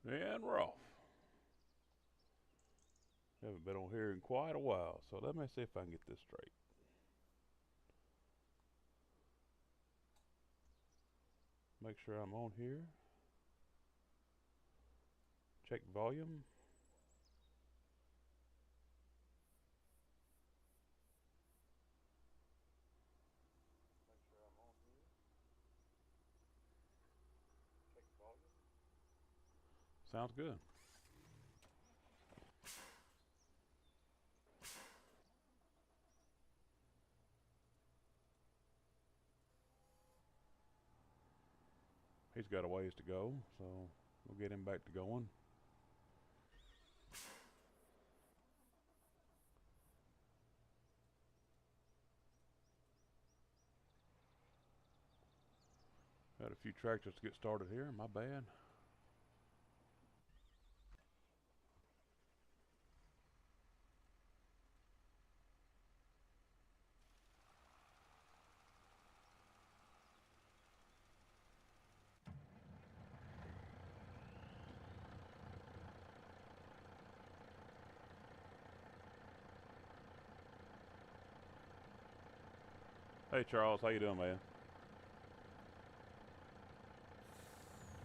And we're off. Haven't been on here in quite a while, so let me see if I can get this straight. Make sure I'm on here. Check volume. Make sure I'm on here. Check volume. Sounds good. He's got a ways to go, so we'll get him back to going. Had a few tractors to get started here, my bad. Hey Charles, how you doing, man?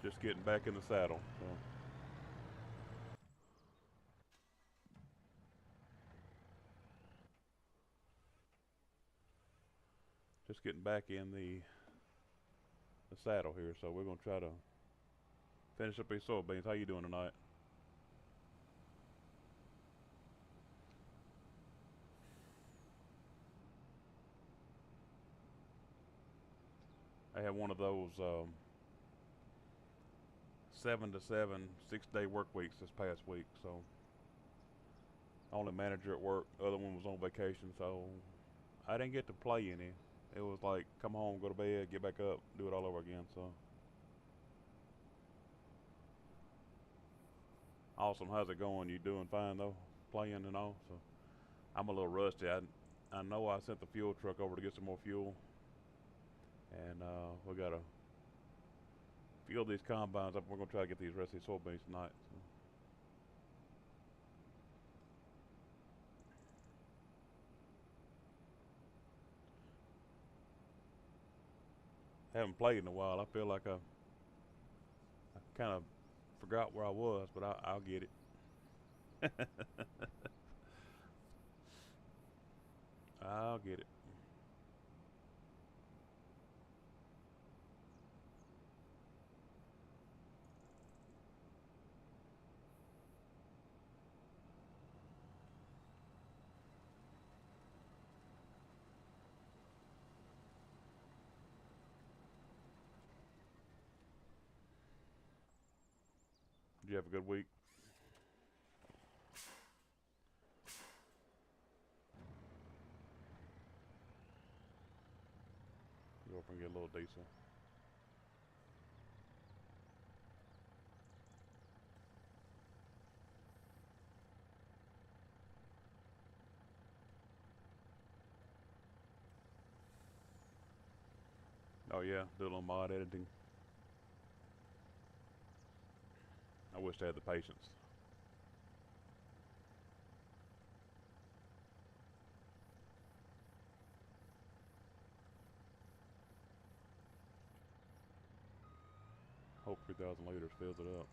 Just getting back in the saddle. So. Just getting back in the saddle here, so we're gonna try to finish up these soybeans. How you doing tonight? I had one of those 7 to 7 6-day work weeks this past week, so only manager at work, other one was on vacation, so I didn't get to play any. It was like come home, go to bed, get back up, do it all over again. So awesome. How's it going? You doing fine though? Playing and all. So I'm a little rusty. I know I sent the fuel truck over to get some more fuel, and we gotta fuel these combines up. We're gonna try to get these rest of these soybeans tonight. So. Haven't played in a while. I feel like I kind of forgot where I was, but I'll get it. I'll get it. Did you have a good week? Go up and get a little diesel. Oh yeah, do a little mod editing. I wish I had the patience. Hope 3,000 liters fills it up.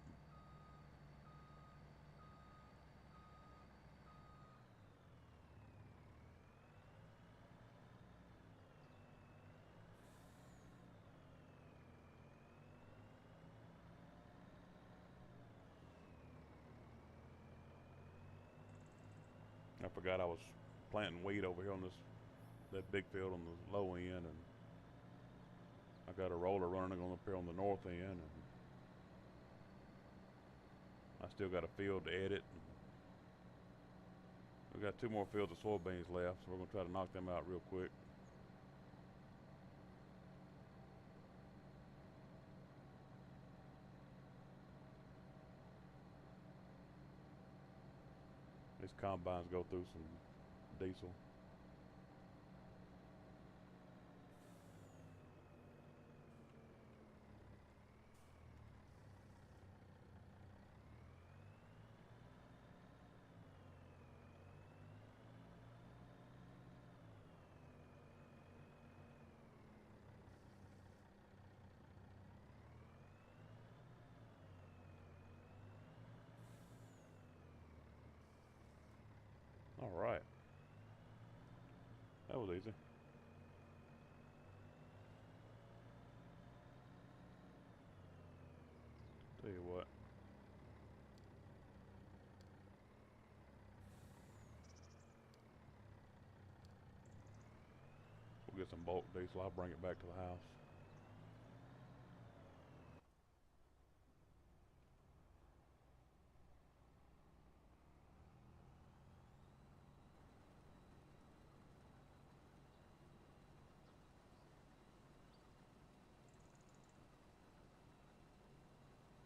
I forgot I was planting wheat over here on that big field on the low end, and I got a roller running on up here on the north end, and I still got a field to edit. We got 2 more fields of soybeans left, so we're gonna try to knock them out real quick. These combines go through some diesel. All right. That was easy. Tell you what. We'll get some bulk diesel. I'll bring it back to the house.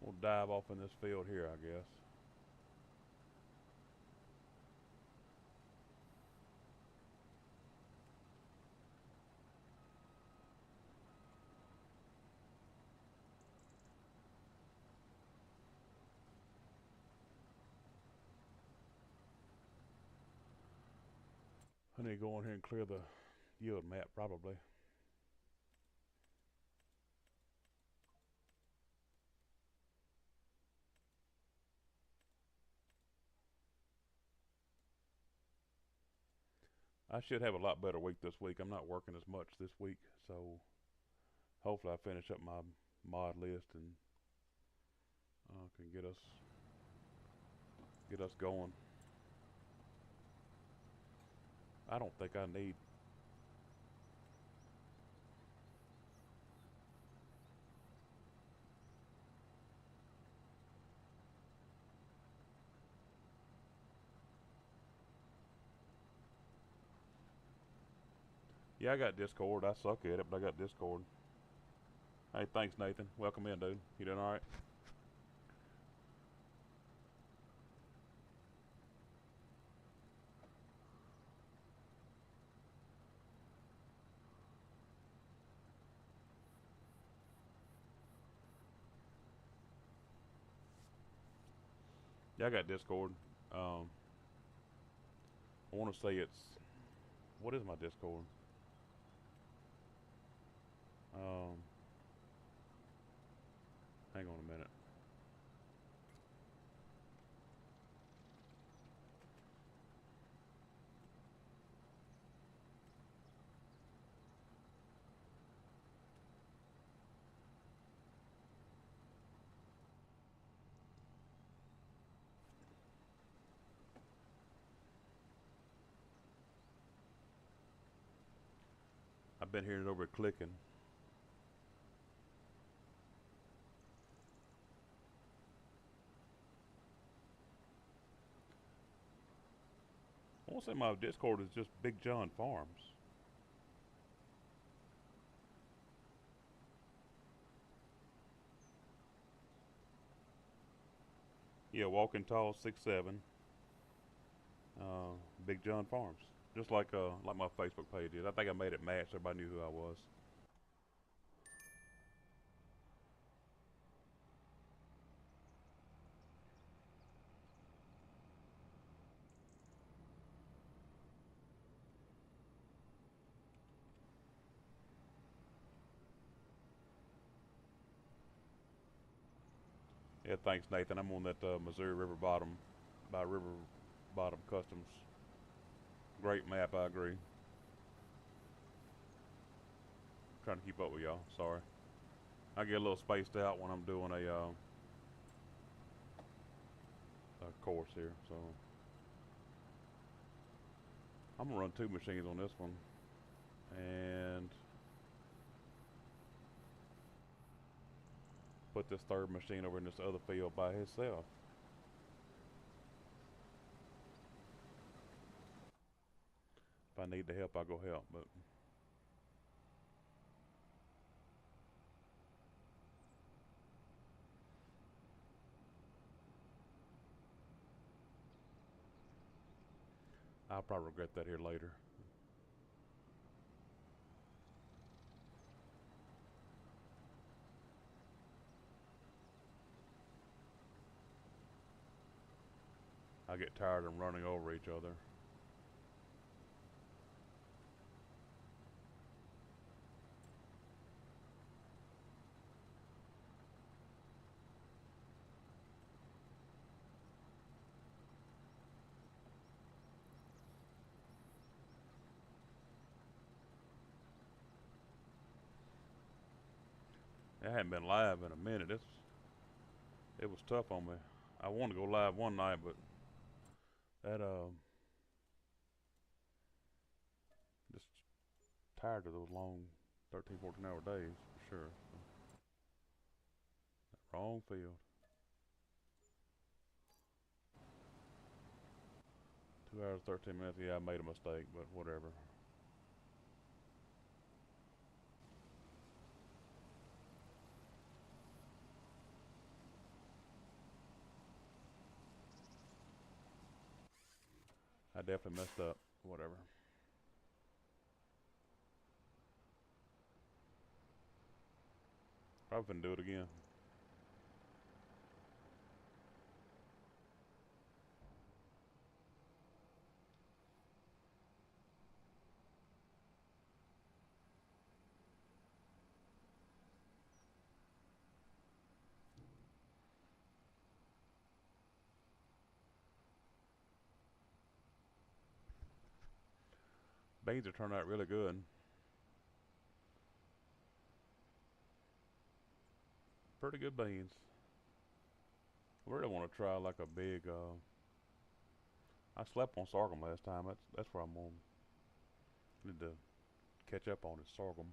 We'll dive off in this field here, I guess. I need to go in here and clear the yield map, probably. I should have a lot better week this week. I'm not working as much this week, so hopefully I finish up my mod list and can get us going. I don't think I need. Yeah, I got Discord. I suck at it, but I got Discord. Hey, thanks, Nathan. Welcome in, dude. You doing all right? Yeah, I got Discord. I want to say it's. What is my Discord? Um, Hang on a minute. I've been hearing it over clicking. I want to say my Discord is just Big John Farms. Yeah, Walking Tall 6'7". Big John Farms. Just like my Facebook page is. I think I made it match so everybody knew who I was. Yeah, thanks, Nathan. I'm on that Missouri River Bottom by River Bottom Customs. Great map, I agree. Trying to keep up with y'all. Sorry. I get a little spaced out when I'm doing a course here, so I'm gonna run two machines on this one, and put this third machine over in this other field by itself. If I need the help, I'll go help, but I'll probably regret that here later. I get tired of running over each other. I hadn't been live in a minute. It was tough on me. I wanted to go live one night, but that just tired of those long 13, 14 hour days for sure. So, wrong field. 2 hours 13 minutes. Yeah, I made a mistake, but whatever. I definitely messed up. Whatever. Probably gonna do it again. Beans are turning out really good. Pretty good beans. I really want to try like a big. I slept on sorghum last time. That's where I'm on. Need to catch up on is sorghum.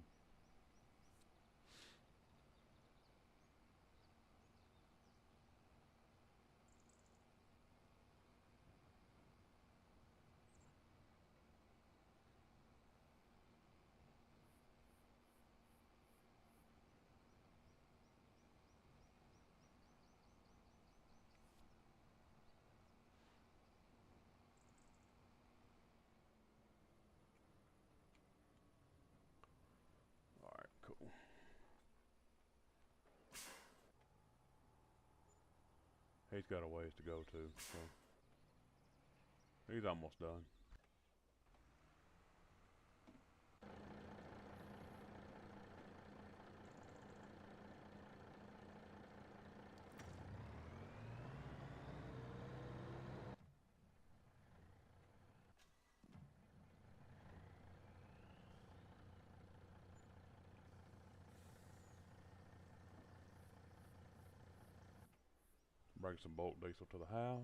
All right, cool. He's got a ways to go too, so he's almost done. Bring some bulk diesel to the house.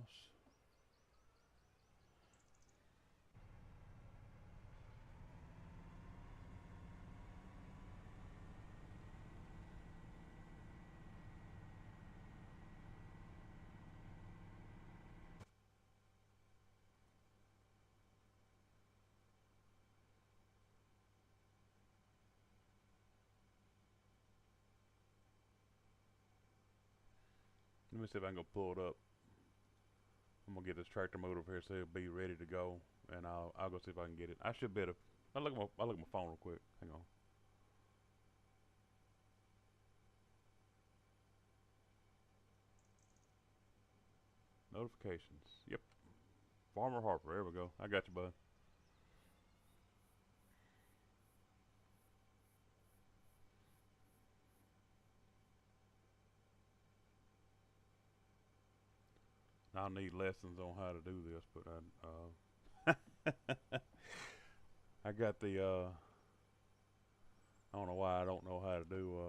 Let me see if I can go pull it up. I'm gonna get this tractor moved over here so it'll be ready to go, and I'll go see if I can get it. I should be able to. I'll look at my phone real quick. Hang on. Notifications. Yep. Farmer Harper. There we go. I got you, bud. I'll need lessons on how to do this, but I got the I don't know why I don't know how to do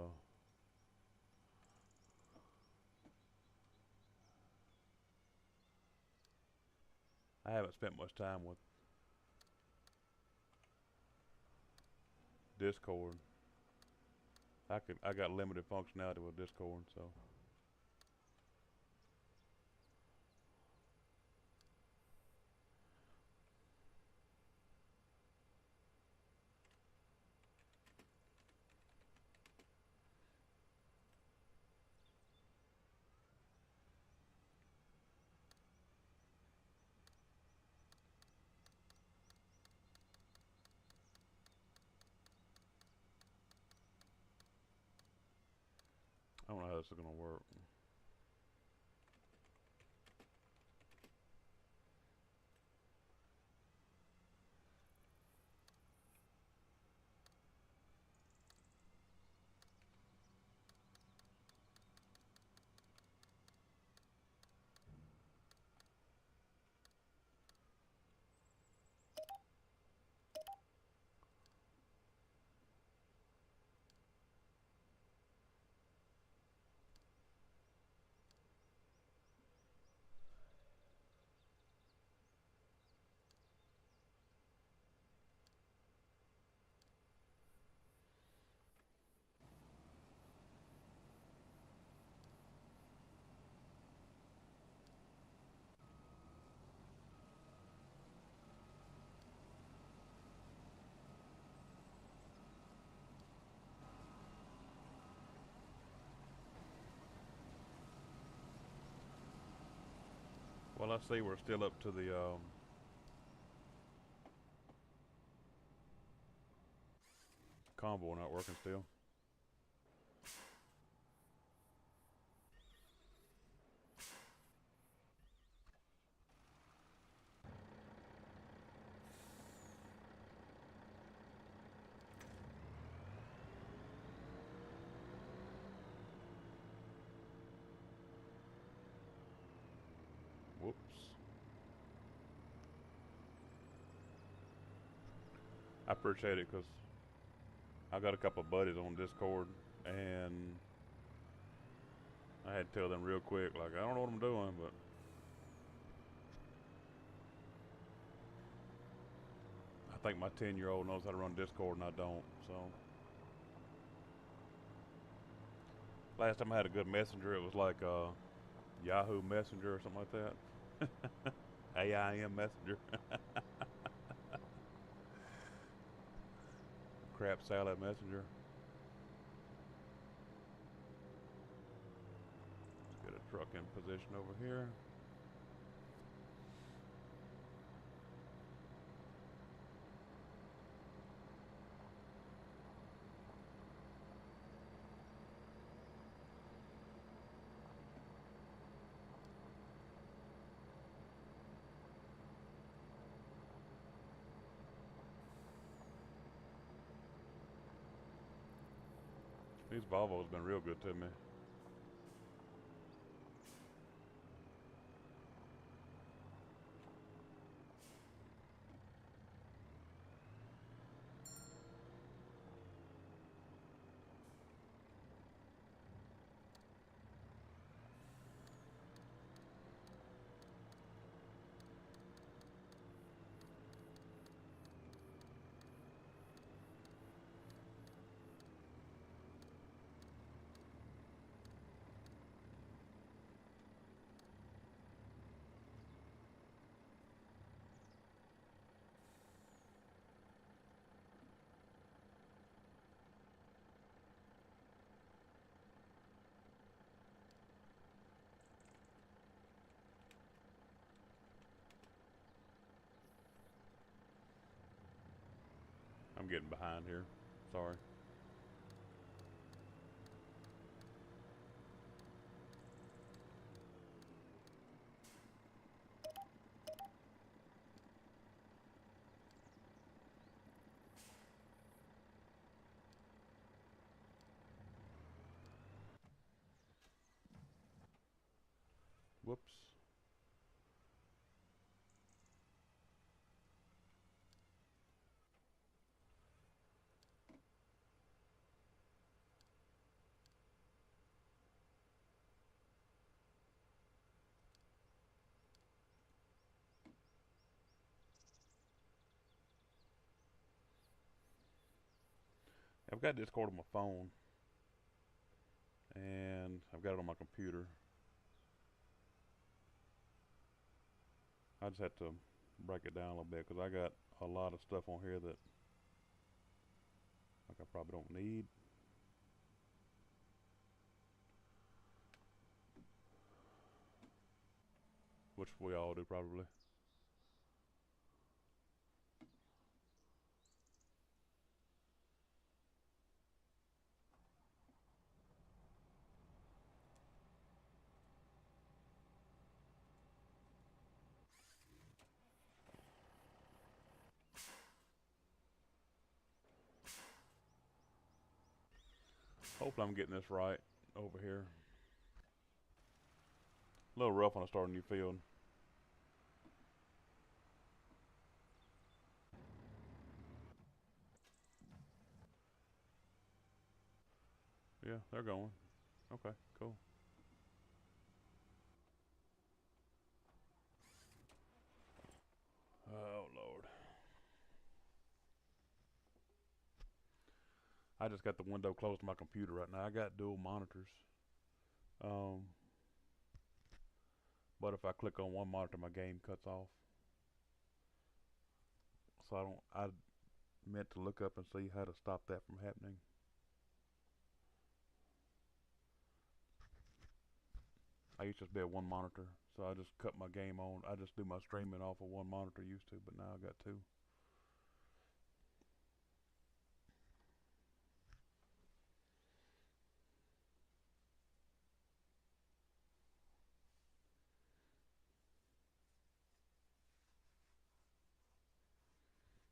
I haven't spent much time with Discord. I got limited functionality with Discord, so I don't know how this is gonna work. Well, I see we're still up to the combo not working still. Whoops. I appreciate it because I got a couple of buddies on Discord, and I had to tell them real quick, like, I don't know what I'm doing, but I think my 10-year-old knows how to run Discord and I don't, so. Last time I had a good messenger, it was like Yahoo Messenger or something like that. AIM Messenger. Crap Salad Messenger. Let's get a truck in position over here. These Volvos been real good to me. I'm getting behind here. Sorry. Whoops. I've got Discord on my phone, and I've got it on my computer. I just had to break it down a little bit because I got a lot of stuff on here that like I probably don't need. Which we all do probably. Hopefully I'm getting this right over here. A little rough when I start a new field. Yeah, they're going. Okay, cool. Oh Lord. I just got the window closed to my computer right now. I got dual monitors. Um, but if I click on one monitor, my game cuts off. So I meant to look up and see how to stop that from happening. I used to just be at one monitor, so I just cut my game on. I just do my streaming off of one monitor used to, but now I got two.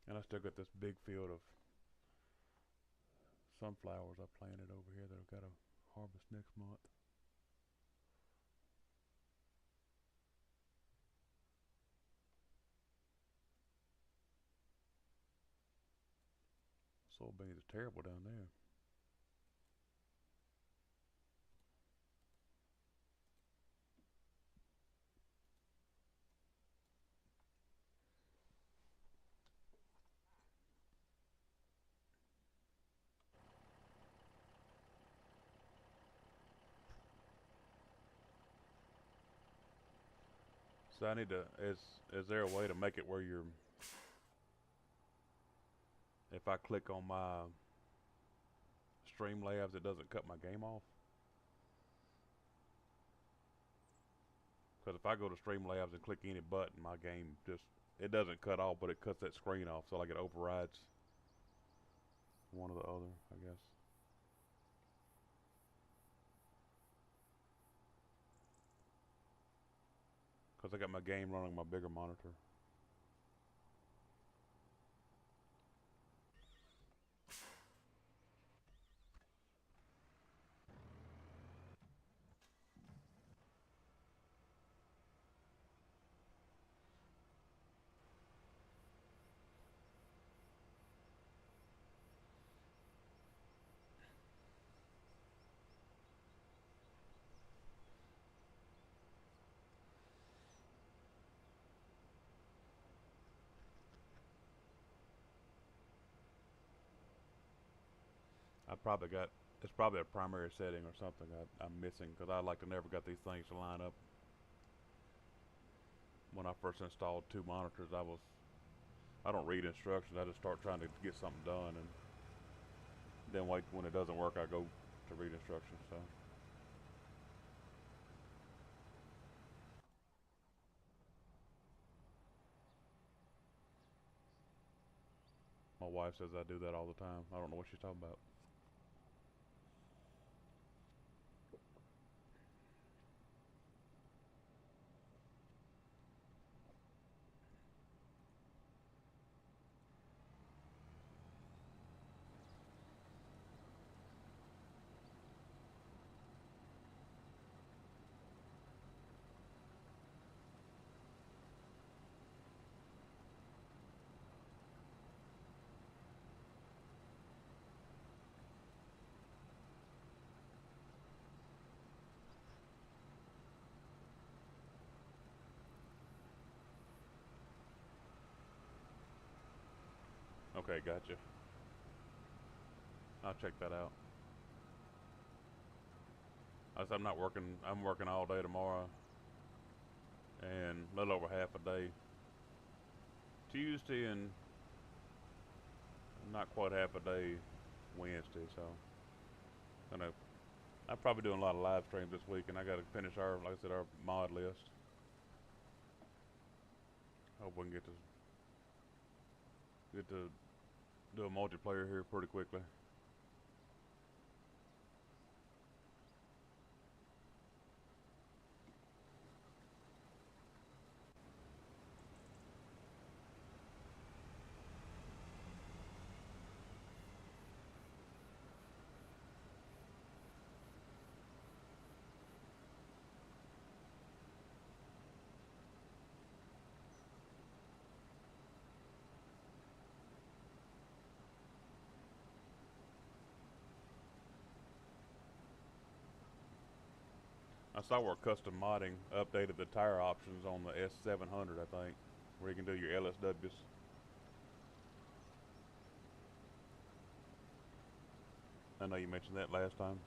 And I still got this big field of sunflowers I planted over here that I've got to harvest next month. Soybeans is terrible down there. So I need to. Is there a way to make it where you're? If I click on my Streamlabs, it doesn't cut my game off? Because if I go to Streamlabs and click any button, my game just, it doesn't cut off, but it cuts that screen off. So like it overrides one or the other, I guess. Because I got my game running on my bigger monitor. I probably got, it's probably a primary setting or something I'm missing, because I like to never got these things to line up. When I first installed two monitors, I don't read instructions. I just start trying to get something done, and then wait, when it doesn't work, I go to read instructions. So my wife says I do that all the time. I don't know what she's talking about. Okay, gotcha. I'll check that out. I'm not working. I'm working all day tomorrow, and a little over half a day Tuesday, and not quite half a day Wednesday. So, gonna. I'm probably doing a lot of live streams this week, and I got to finish our, like I said, our mod list. Hope we can get to do a multiplayer here pretty quickly. I saw where custom modding updated the tire options on the S700, I think, where you can do your LSWs. I know you mentioned that last time.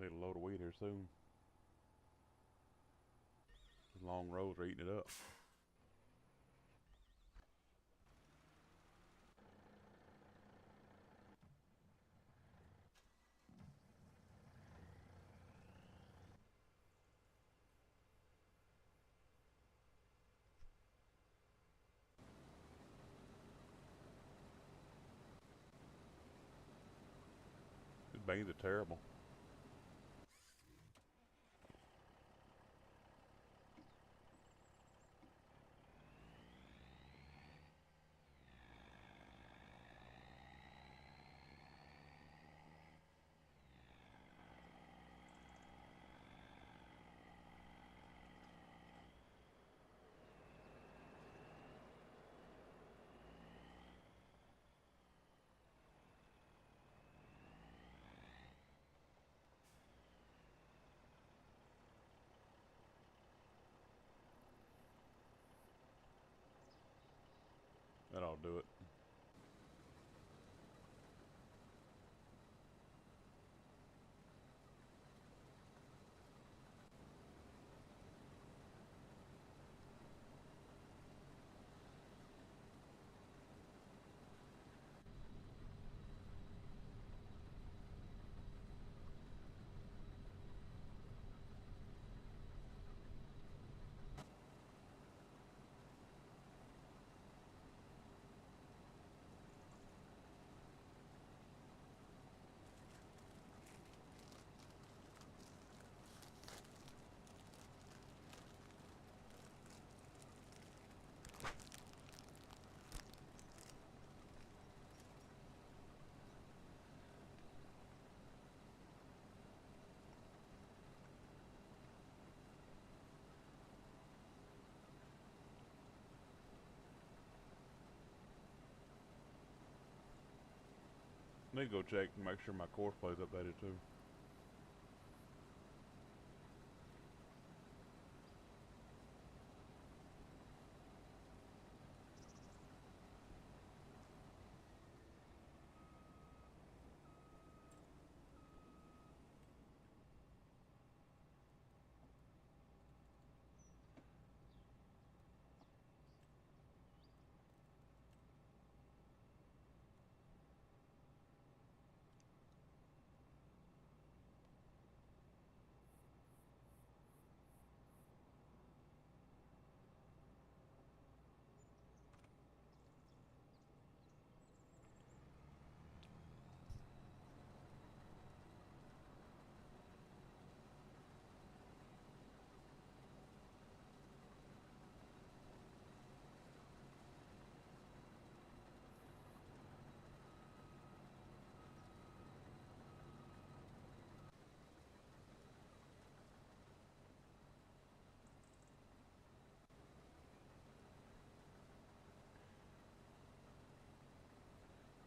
I need a load of wheat here soon. These long rows are eating it up. These beans are terrible. That ought to do it. Need to go check and make sure my course play's updated too.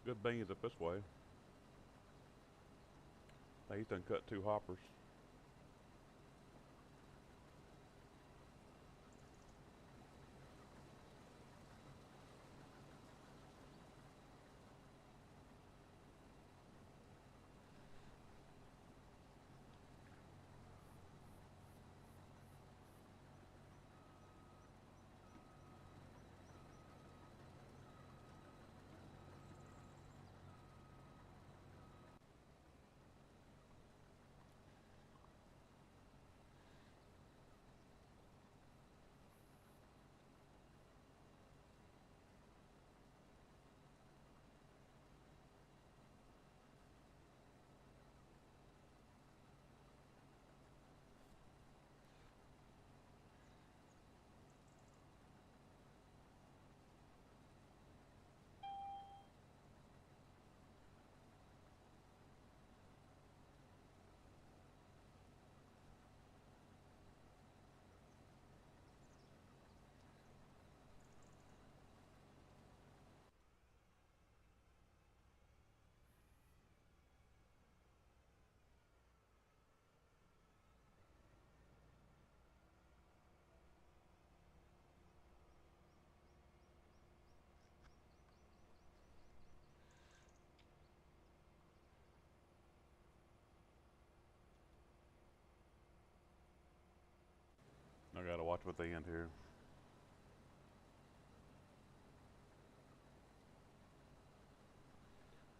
Good beans up this way. He's done cut 2 hoppers. I gotta watch what they end here.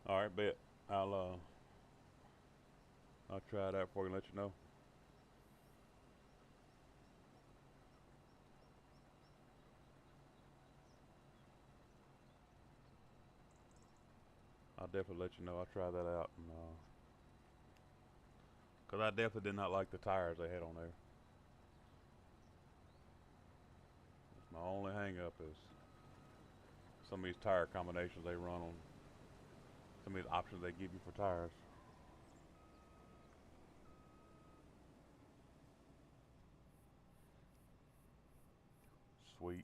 All right, bet. I'll try it out for you and let you know. I'll definitely let you know. I'll try that out, and cause I definitely did not like the tires they had on there. That's my only hang up is some of these tire combinations they run on. Some of these options they give you for tires. Sweet.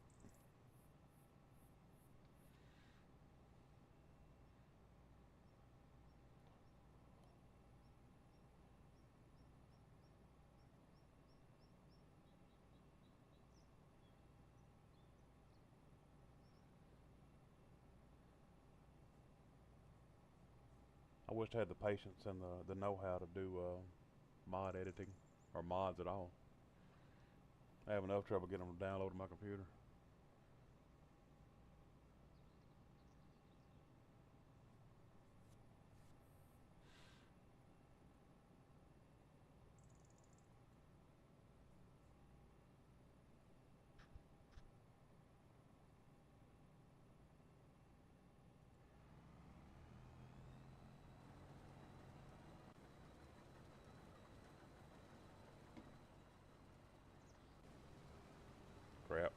I wish I had the patience and the know-how to do mod editing or mods at all. I have enough trouble getting them to download to my computer. Crap.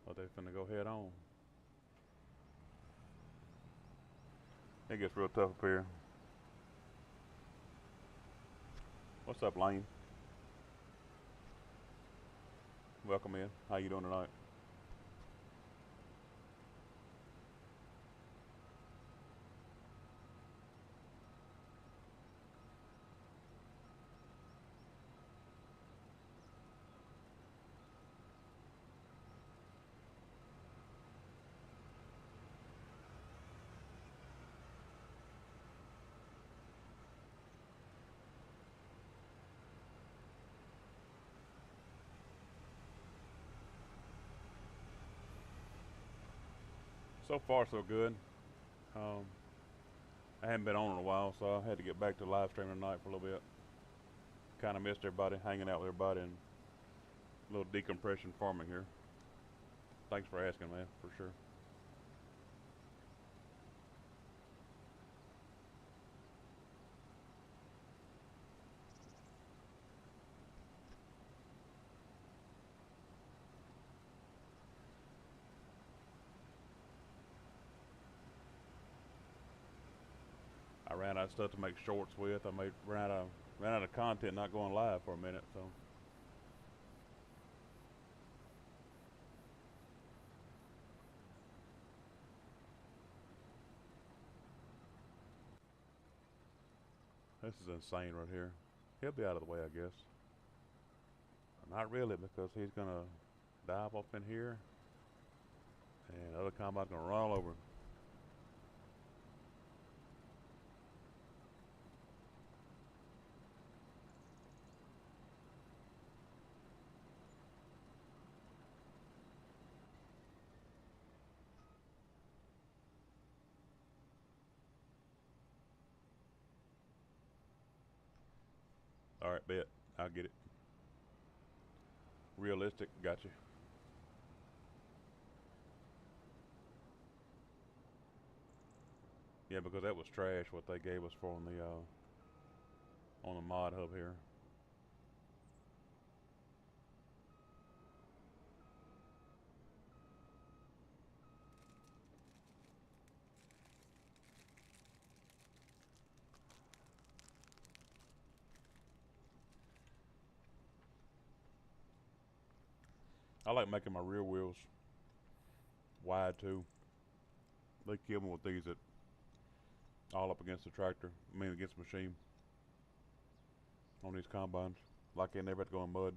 But they finna go head on. It gets real tough up here. What's up, Lane? Welcome in. How you doing tonight? So far, so good. Um, I haven't been on in a while, so I had to get back to live streaming tonight for a little bit. Kind of missed everybody, hanging out with everybody, and a little decompression farming here. Thanks for asking, man, for sure. I ran out of stuff to make shorts with. Ran out of content not going live for a minute, so. This is insane right here. He'll be out of the way, I guess. Not really, because he's gonna dive up in here, and the other combine's gonna run all over him. All right, bet. I'll get it. Realistic, gotcha. Yeah, because that was trash what they gave us for on the mod hub here. I like making my rear wheels wide too. They kill me with these at all up against the tractor. I mean against the machine on these combines. Like they never have to go in mud.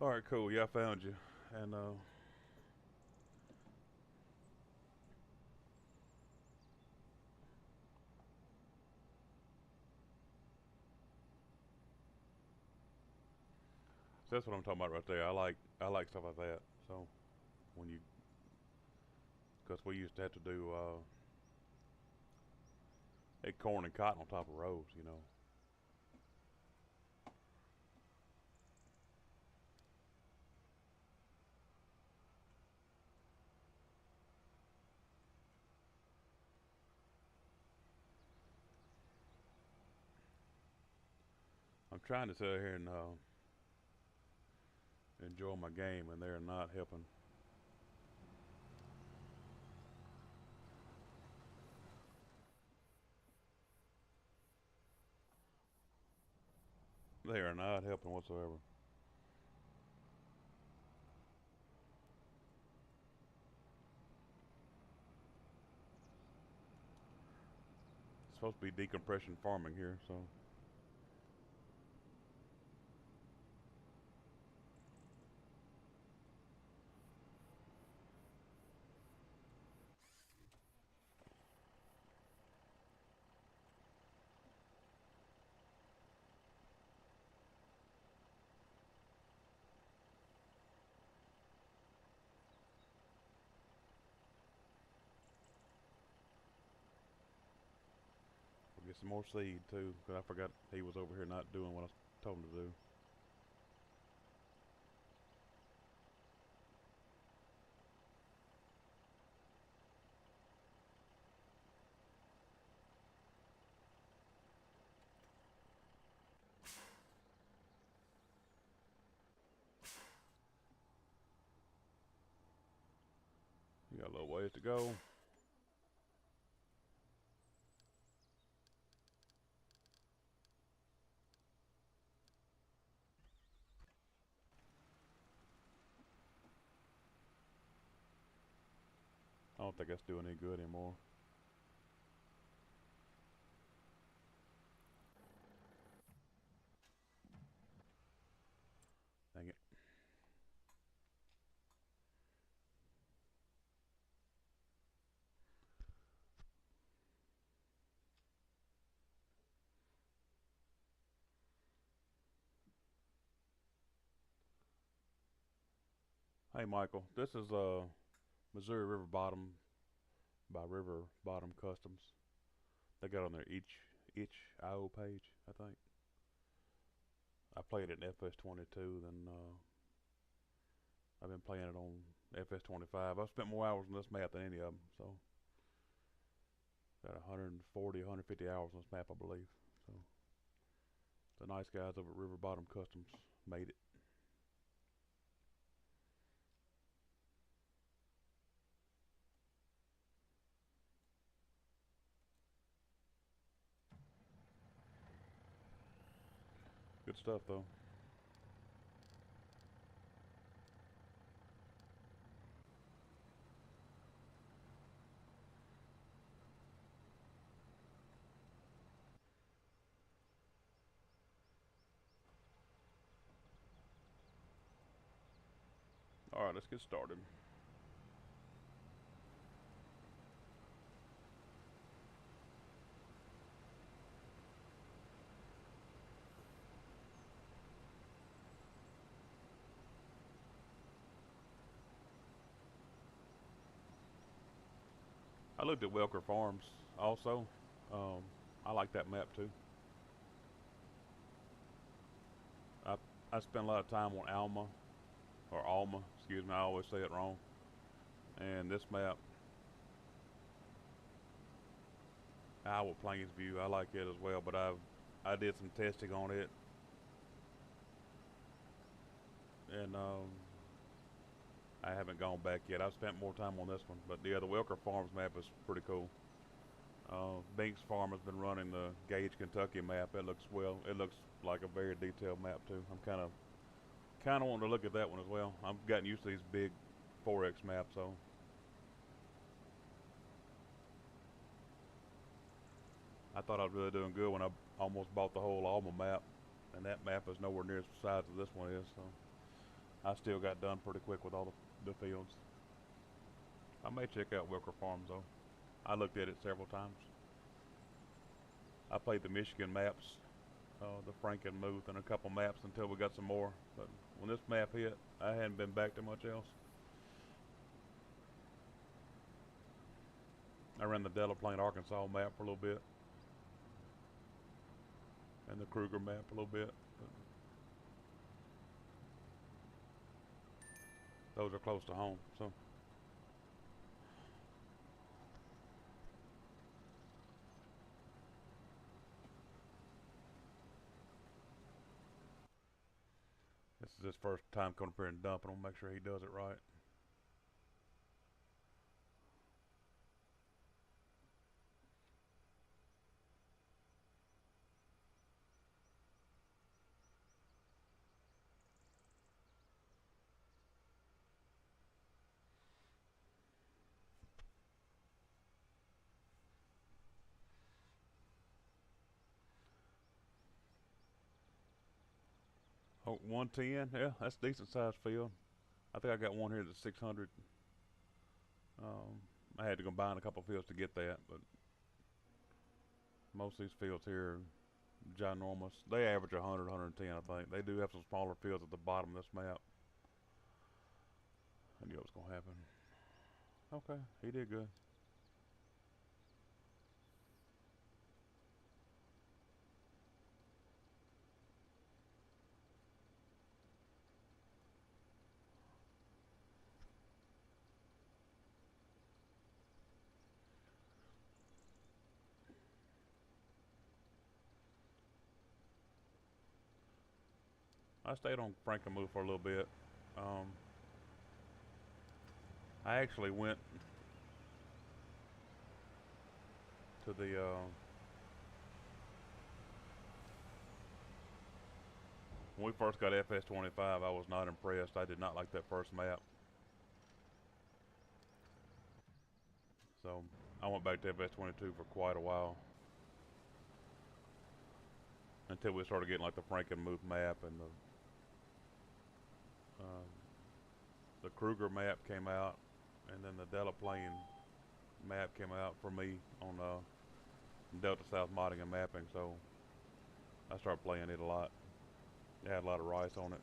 All right, cool. Yeah, I found you. And so that's what I'm talking about right there. I like stuff like that. So when you, because we used to have to do corn and cotton on top of rows, you know. I'm trying to sit here and enjoy my game, and they're not helping. They are not helping whatsoever. It's supposed to be decompression farming here, so we'll get some more seed too. Cause I forgot he was over here not doing what I told him to do. You got a little ways to go. I don't think that's doing any good anymore. Dang it. Hey Michael, this is Missouri River Bottom by River Bottom Customs. They got on their each IO page, I think. I played it in FS22, then I've been playing it on FS25. I've spent more hours on this map than any of them, so got 140, 150 hours on this map, I believe. So the nice guys over at River Bottom Customs made it. Good stuff though. All right, let's get started. I looked at Welker Farms also. Um, I like that map too. I I spent a lot of time on Alma, excuse me, I always say it wrong. And this map, Iowa Plains View, I like it as well. But I did some testing on it, and I haven't gone back yet. I've spent more time on this one, but yeah, the Welker Farms map is pretty cool. Binks Farm has been running the Gage, Kentucky map. It looks well. It looks like a very detailed map too. I'm kind of wanting to look at that one as well. I've gotten used to these big 4x maps, so I thought I was really doing good when I almost bought the whole Alma map, and that map is nowhere near as the size as this one is. So I still got done pretty quick with all the fields. I may check out Wilker Farms though. I looked at it several times. I played the Michigan maps, the Frankenmuth, and a couple maps until we got some more. But when this map hit, I hadn't been back to much else. I ran the Delaplane, Arkansas map for a little bit, and the Kruger map a little bit. Those are close to home, so. This is his first time coming up here and dumping him. Make sure he does it right. Oh, 110, yeah, that's a decent sized field. I think I got one here that's 600. I had to combine a couple fields to get that, but most of these fields here are ginormous. They average 100, 110, I think. They do have some smaller fields at the bottom of this map. I knew it was going to happen. Okay, he did good. I stayed on Frankenmuth for a little bit. I actually went to the when we first got FS25, I was not impressed. I did not like that first map. So I went back to FS22 for quite a while. Until we started getting like the Frankenmuth map and the Kruger map came out, and then the Delaplane map came out for me on Delta South modding and mapping. So I started playing it a lot. It had a lot of rice on it.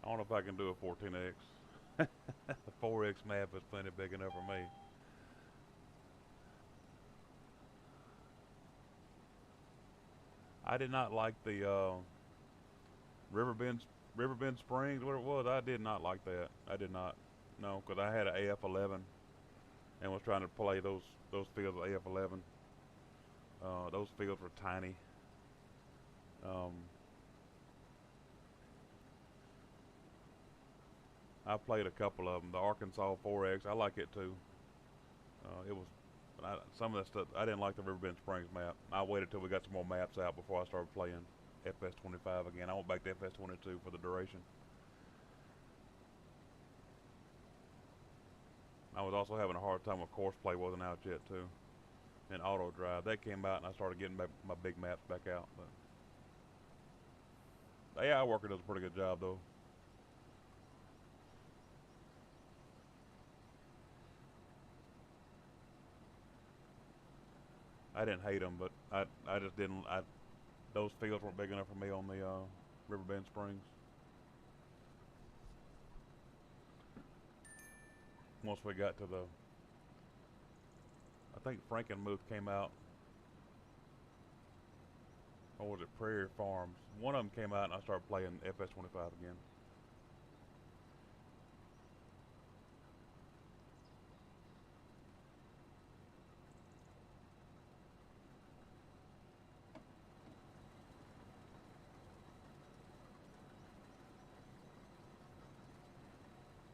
I don't know if I can do a 14X. The 4X map is plenty big enough for me. I did not like the Riverbend Springs, what it was. I did not like that. I did not. No, because I had an AF11 and was trying to play those fields with AF11. Those fields were tiny. I played a couple of them. The Arkansas 4X, I like it too. It was some of that stuff. I didn't like the Riverbend Springs map. I waited till we got some more maps out before I started playing FS25 again. I went back to FS22 for the duration. I was also having a hard time with course play wasn't out yet too. And auto drive, that came out and I started getting my big maps back out. But the AI worker does a pretty good job though. I didn't hate them, but I just didn't. Those fields weren't big enough for me on the Riverbend Springs. Once we got to I think Frankenmuth came out, or was it Prairie Farms? One of them came out and I started playing FS25 again.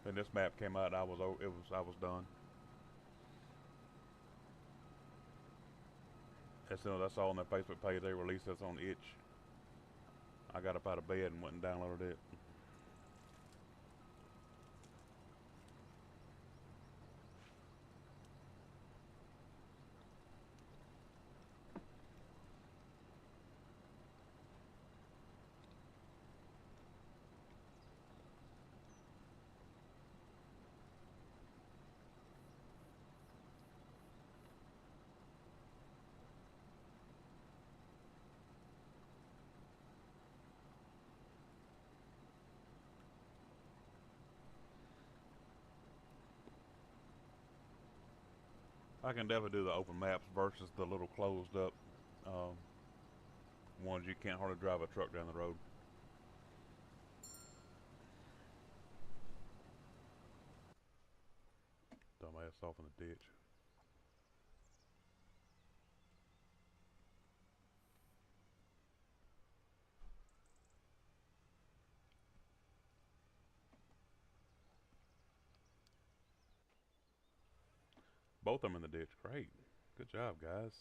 Then this map came out and I was done. As soon as I saw on their Facebook page they released this on itch, I got up out of bed and went and downloaded it. I can definitely do the open maps versus the little closed up um, ones you can't hardly drive a truck down the road. Dumbass off in the ditch. Both of them in the ditch. Great. Good job, guys.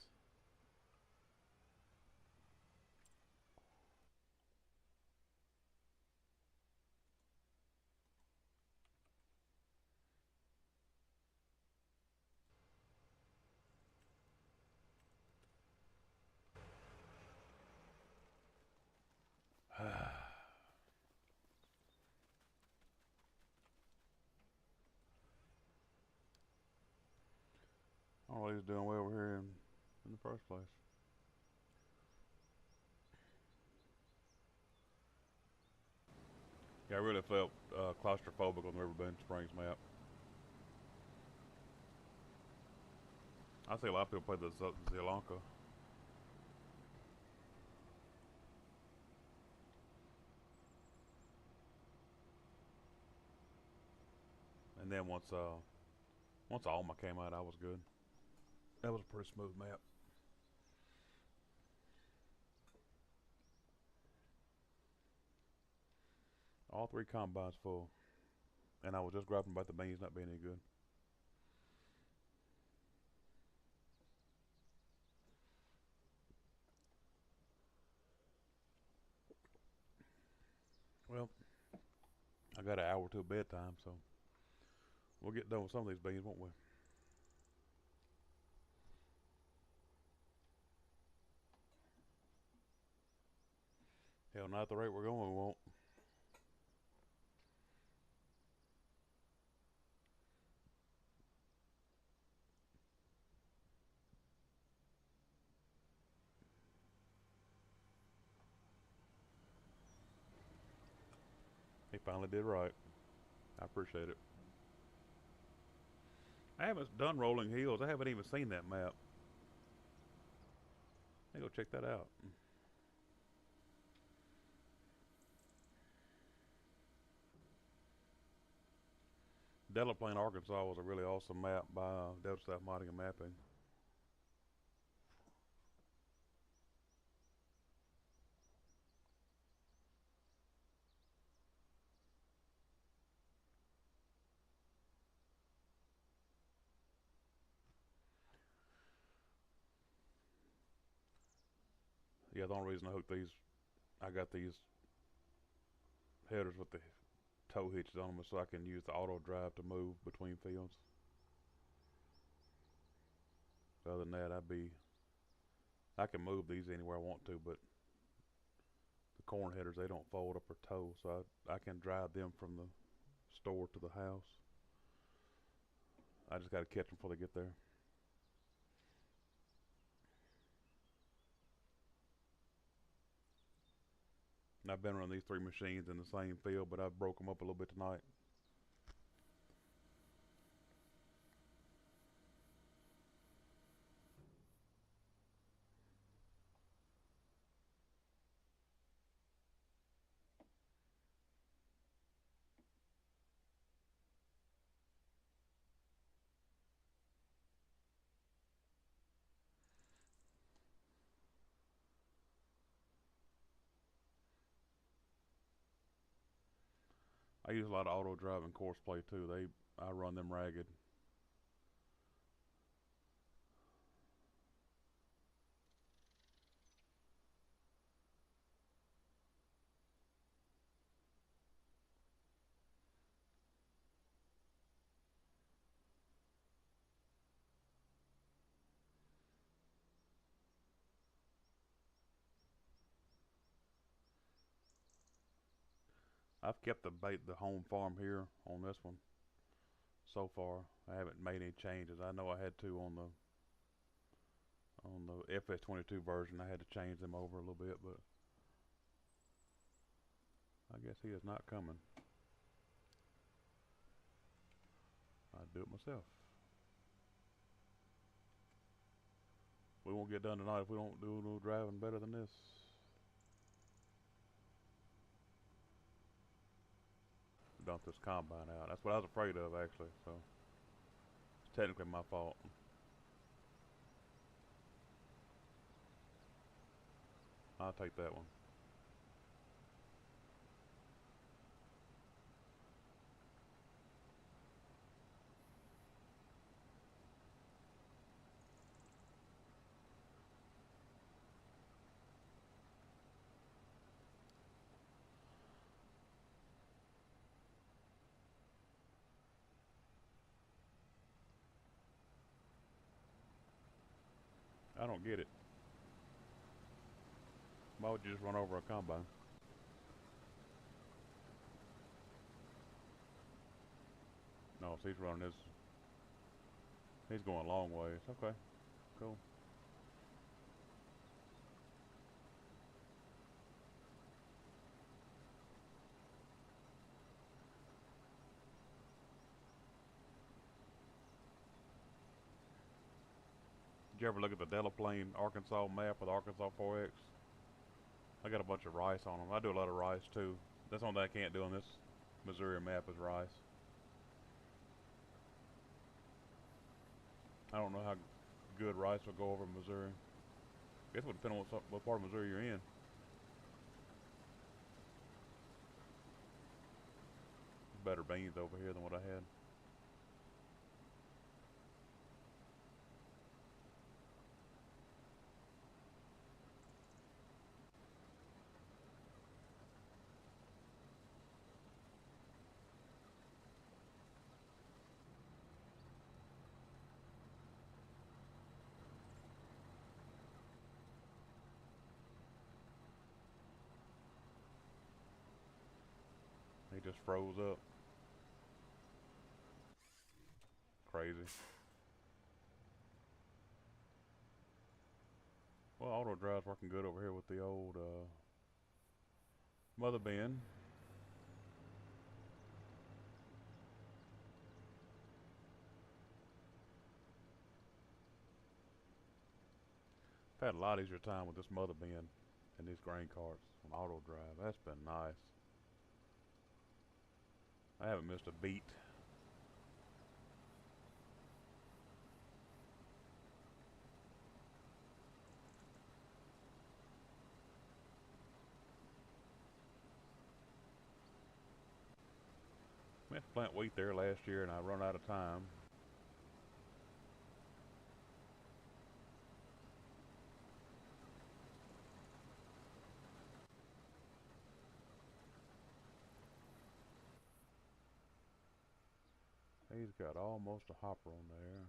I don't know what he's doing way over here in the first place. Yeah, I really felt claustrophobic on the Riverbend Springs map. I see a lot of people play the Zielonka. And then once Alma came out, I was good. That was a pretty smooth map. All three combines full. And I was just griping about the beans not being any good. Well, I got an hour till bedtime, so we'll get done with some of these beans, won't we? Hell, not at the rate we're going, we won't. He finally did right. I appreciate it. I haven't done Rolling Hills. I haven't even seen that map. Let me go check that out. Delaplane, Arkansas was a really awesome map by Delta Staff Modding and Mapping. Yeah, the only reason I hooked these, I got these headers with the tow hitches on them so I can use the auto drive to move between fields. Other than that, I can move these anywhere I want to, but the corn headers, they don't fold up or tow, so I can drive them from the store to the house. I just got to catch them before they get there. And I've been running these three machines in the same field, but I've broke them up a little bit tonight. I use a lot of auto drive and course play too. I run them ragged. I've kept the home farm here on this one so far. I haven't made any changes. I know I had to on the FS25 version. I had to change them over a little bit, but I guess he is not coming. I'd do it myself. We won't get done tonight if we don't do no driving better than this. Dump this combine out. That's what I was afraid of, actually. So it's technically my fault. I'll take that one. I don't get it. Why would you just run over a combine? No, so he's running his. He's going a long ways. Okay, cool. Did you ever look at the Delaplane Arkansas map with Arkansas 4X? I got a bunch of rice on them. I do a lot of rice too. That's one thing I can't do on this Missouri map is rice. I don't know how good rice will go over Missouri. I guess it would depend on what part of Missouri you're in. Better beans over here than what I had. He just froze up. Crazy. Well, auto drive's working good over here with the old mother bin. I've had a lot easier time with this mother bin and these grain carts on auto drive. That's been nice. I haven't missed a beat. We had to plant wheat there last year and I run out of time. He's got almost a hopper on there.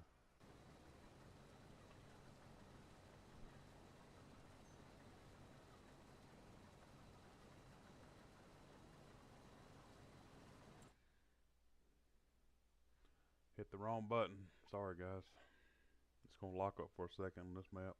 Hit the wrong button. Sorry guys. It's gonna lock up for a second on this map.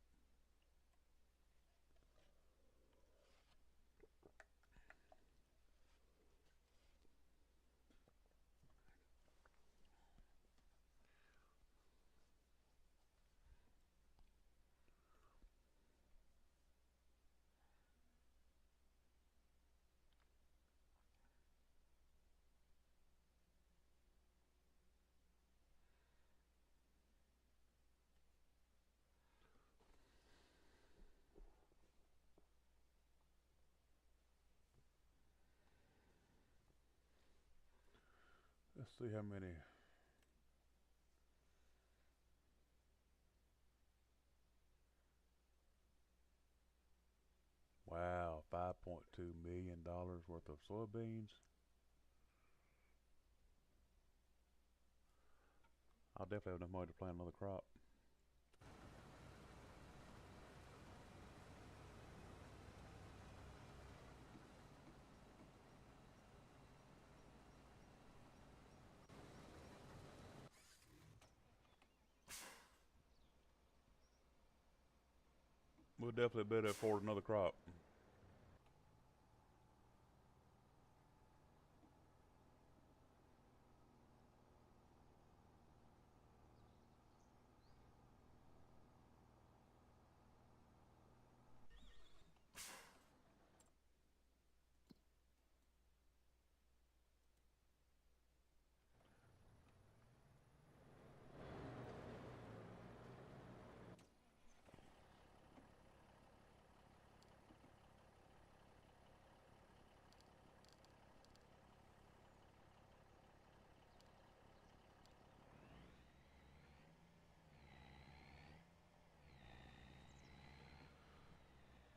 Let's see how many. Wow, $5.2 million worth of soybeans. I'll definitely have enough money to plant another crop. We'll definitely be able to afford another crop.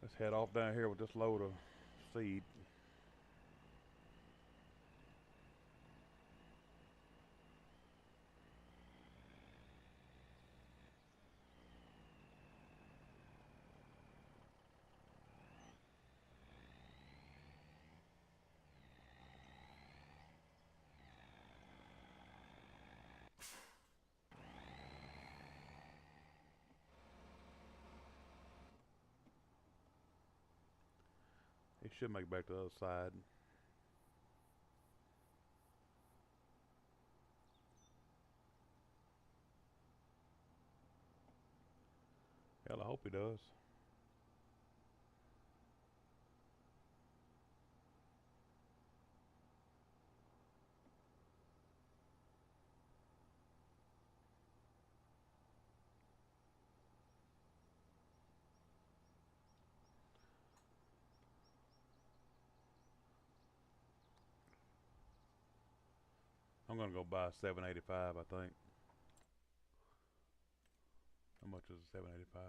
Let's head off down here with this load of seed. It should make it back to the other side. Hell, I hope he does. I'm gonna go buy 785, I think. How much is a 785?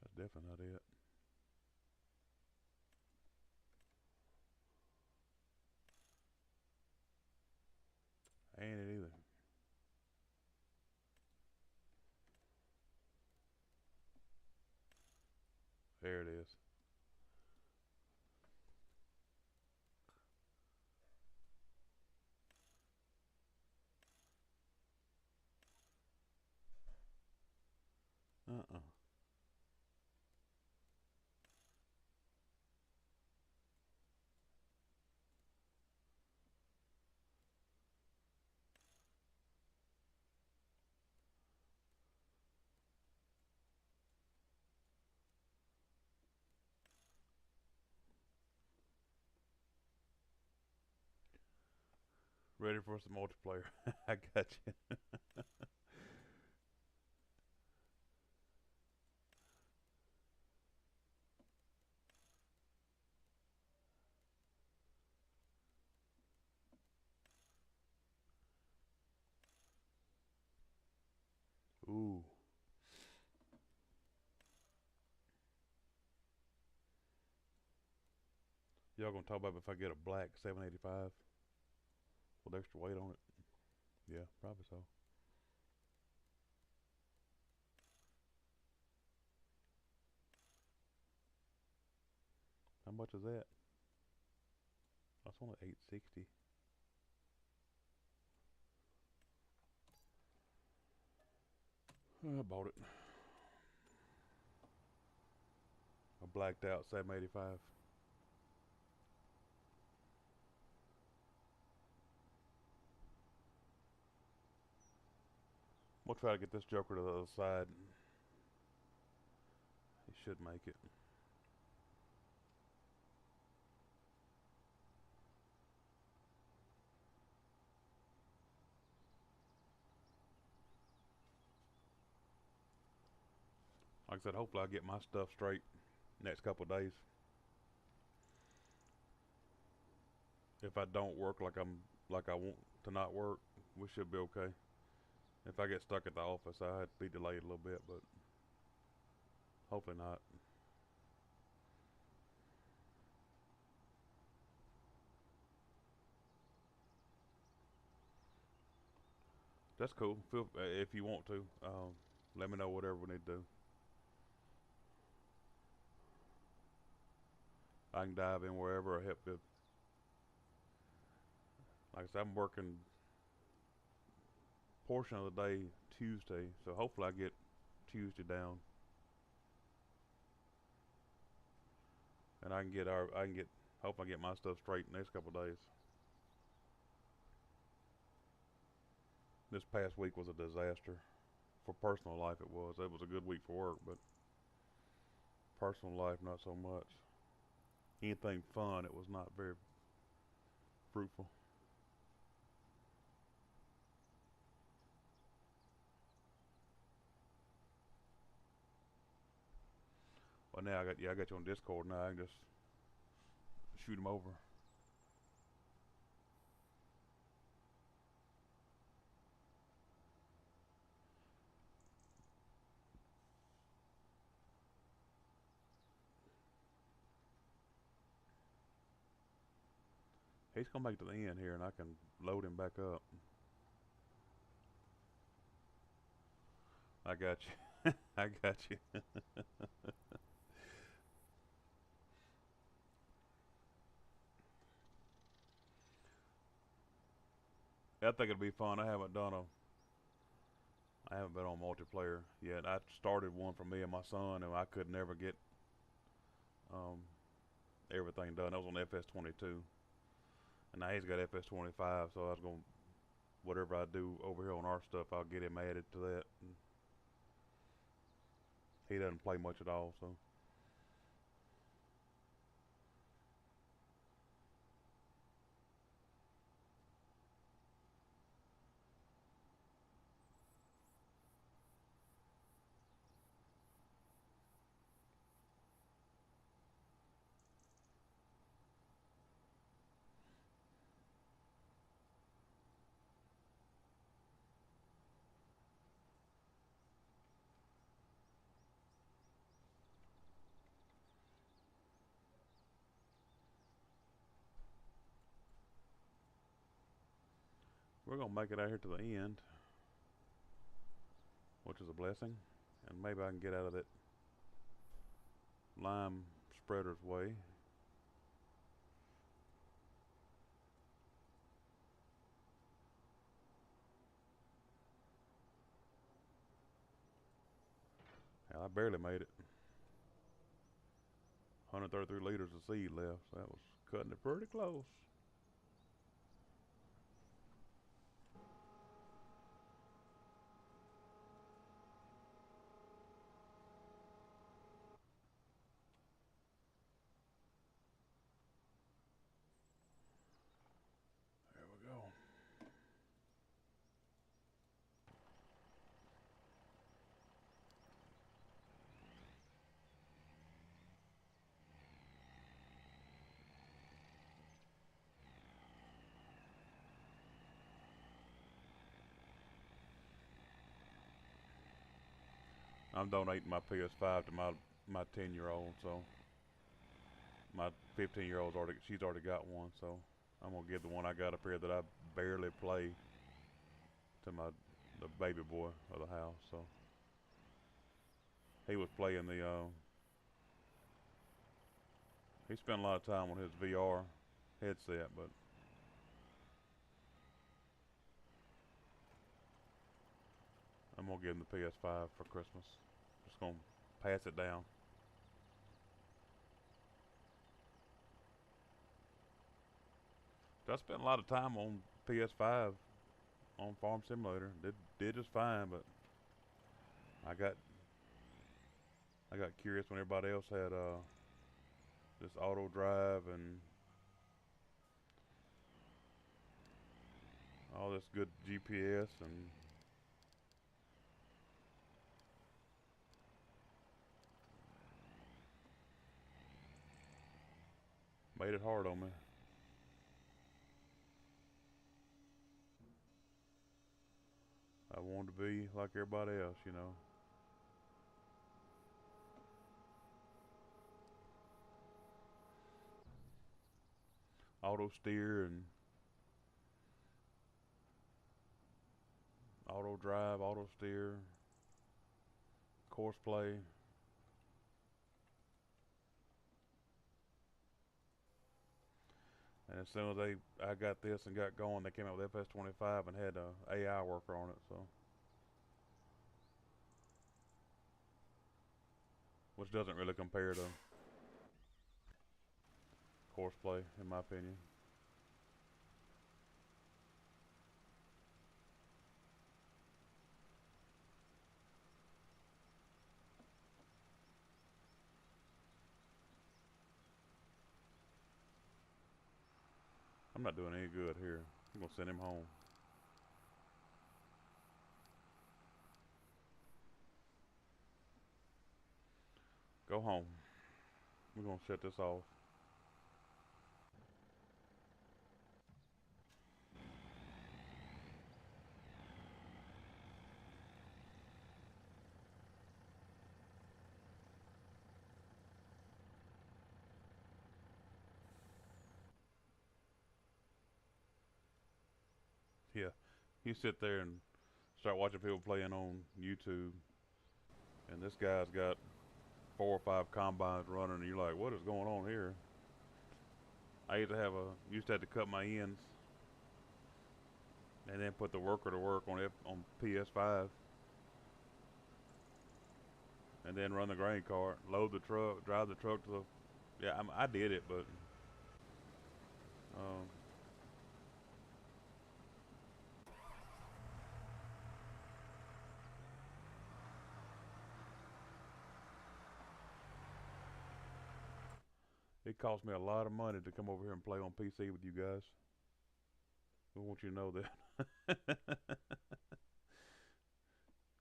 That's definitely not it. Ain't it either. There it is. Uh-uh. Ready for some multiplayer. I got you. Ooh. Y'all gonna talk about if I get a black 785 with extra weight on it? Yeah, probably so. How much is that? That's only 860. I bought it. A blacked out 785. We'll try to get this joker to the other side. He should make it. Like I said, hopefully I get my stuff straight next couple of days. If I don't work like I want to not work, we should be okay. If I get stuck at the office, I had to be delayed a little bit, but hopefully not. That's cool. Feel if you want to, let me know whatever we need to do. I can dive in wherever I help you. Like I said, I'm working portion of the day Tuesday, so hopefully I get Tuesday down, and hopefully I get my stuff straight in the next couple of days. This past week was a disaster. For personal life, it was. It was a good week for work, but personal life, not so much. Anything fun, it was not very fruitful. now I got you on Discord now. I can just shoot him over. He's gonna make it to the end here, and I can load him back up. I got you. I got you. I think it'll be fun. I haven't been on multiplayer yet. I started one for me and my son, and I could never get um, everything done. That was on FS22, and now he's got FS25. So I was gonna, whatever I do over here on our stuff, I'll get him added to that. And he doesn't play much at all, so. We're gonna make it out here to the end, which is a blessing, and maybe I can get out of that lime spreader's way. Yeah, I barely made it. 133 liters of seed left, so that was cutting it pretty close. There we go. I'm donating my PS5 to my 10-year-old, so my 15-year-old's she's already got one, so I'm gonna give the one I got up here that I barely play to the baby boy of the house. So he was playing he spent a lot of time on his VR headset, but I'm gonna give him the PS5 for Christmas. Just gonna pass it down. I spent a lot of time on PS5 on Farm Simulator. Did just fine, but I got curious when everybody else had this auto drive and all this good GPS, and made it hard on me. I wanted to be like everybody else, you know. Auto steer and auto drive, auto steer, course play. And as soon as I got this and got going, they came out with FS25 and had a AI worker on it, so. Which doesn't really compare to course play, in my opinion. I'm not doing any good here. I'm gonna send him home. Go home. We're gonna shut this off. Yeah, you sit there and start watching people playing on YouTube, and this guy's got 4 or 5 combines running, and you're like, what is going on here? I used to have to cut my ends and then put the worker to work on PS5, and then run the grain cart, load the truck, drive the truck to the. Yeah, I did it, but um, it cost me a lot of money to come over here and play on PC with you guys. I want you to know that.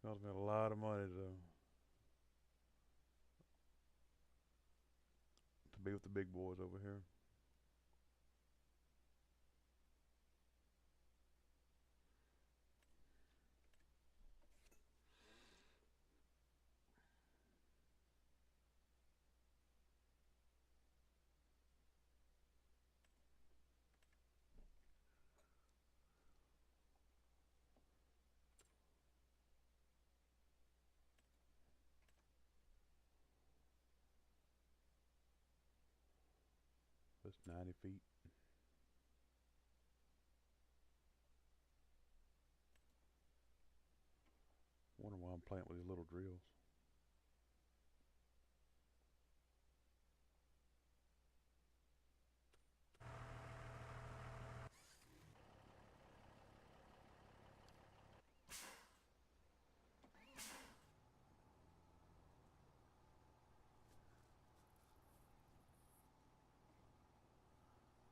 Cost me a lot of money to be with the big boys over here. That's 90 feet. Wonder why I'm playing with these little drills.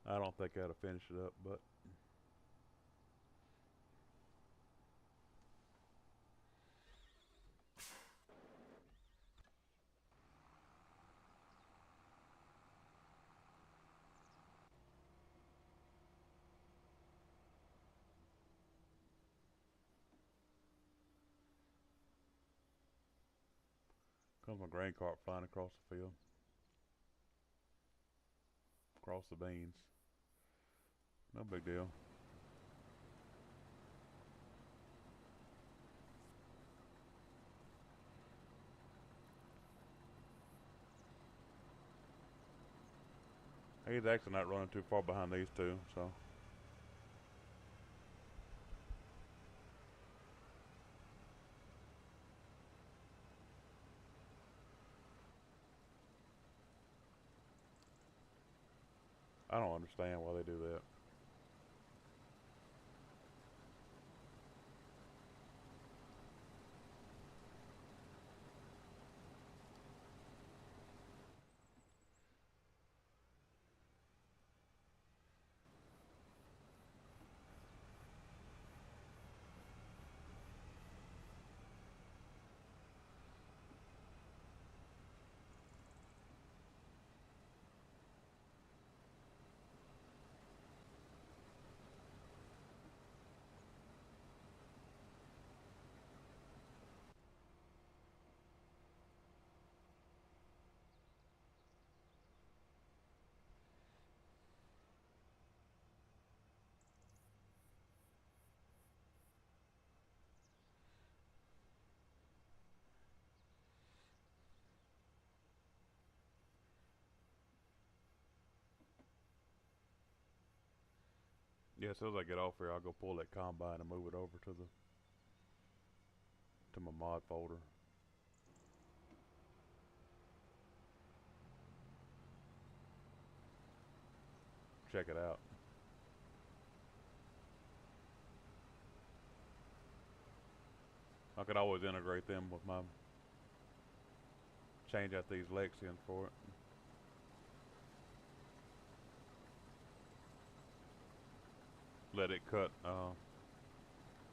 I don't think I'd have finished it up, but comes my grain cart flying across the field, across the beans. No big deal. He's actually not running too far behind these two, so. I don't understand why they do that. Yeah, as soon as I get off here, I'll go pull that combine and move it over to my mod folder. Check it out. I could always integrate them with my change out these Lexians for it. Let it cut.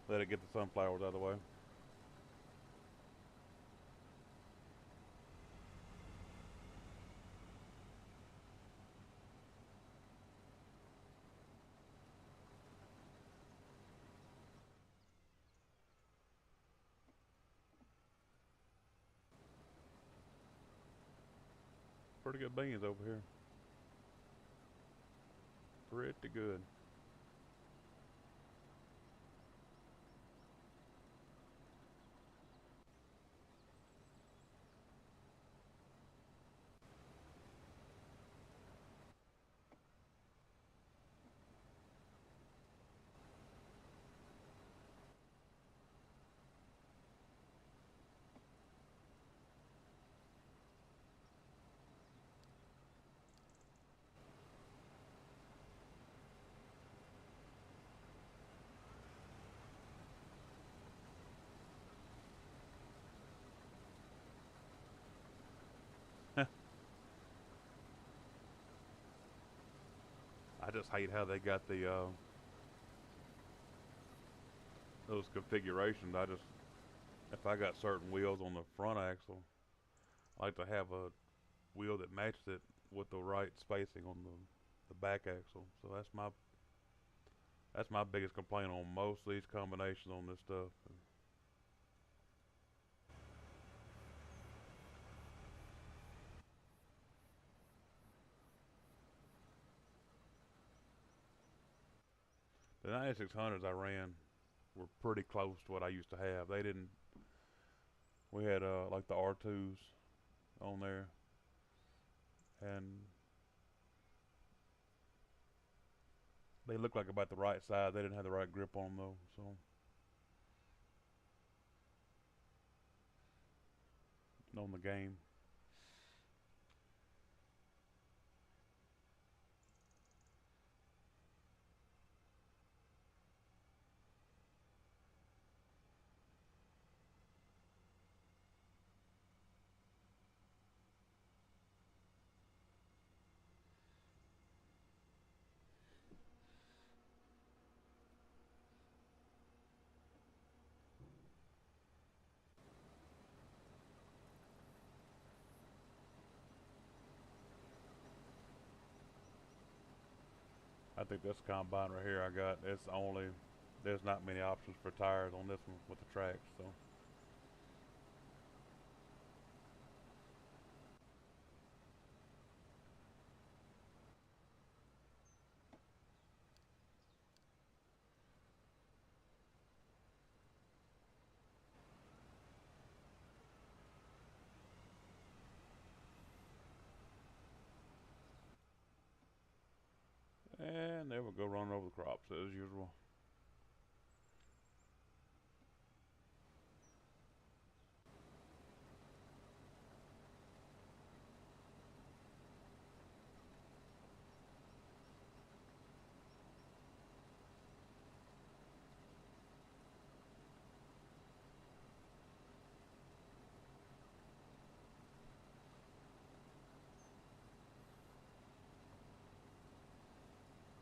Let it get the sunflowers out of the way. Pretty good beans over here. Pretty good. I just hate how they got the those configurations. If I got certain wheels on the front axle, I like to have a wheel that matches it with the right spacing on the back axle. So that's my biggest complaint on most of these combinations on this stuff. The 9600s I ran were pretty close to what I used to have. They didn't. We had like the R2s on there, and they looked like about the right size. They didn't have the right grip on them though. So on the game. I think this combine right here I got, there's not many options for tires on this one with the tracks, so. And there we go, running over the crops as usual.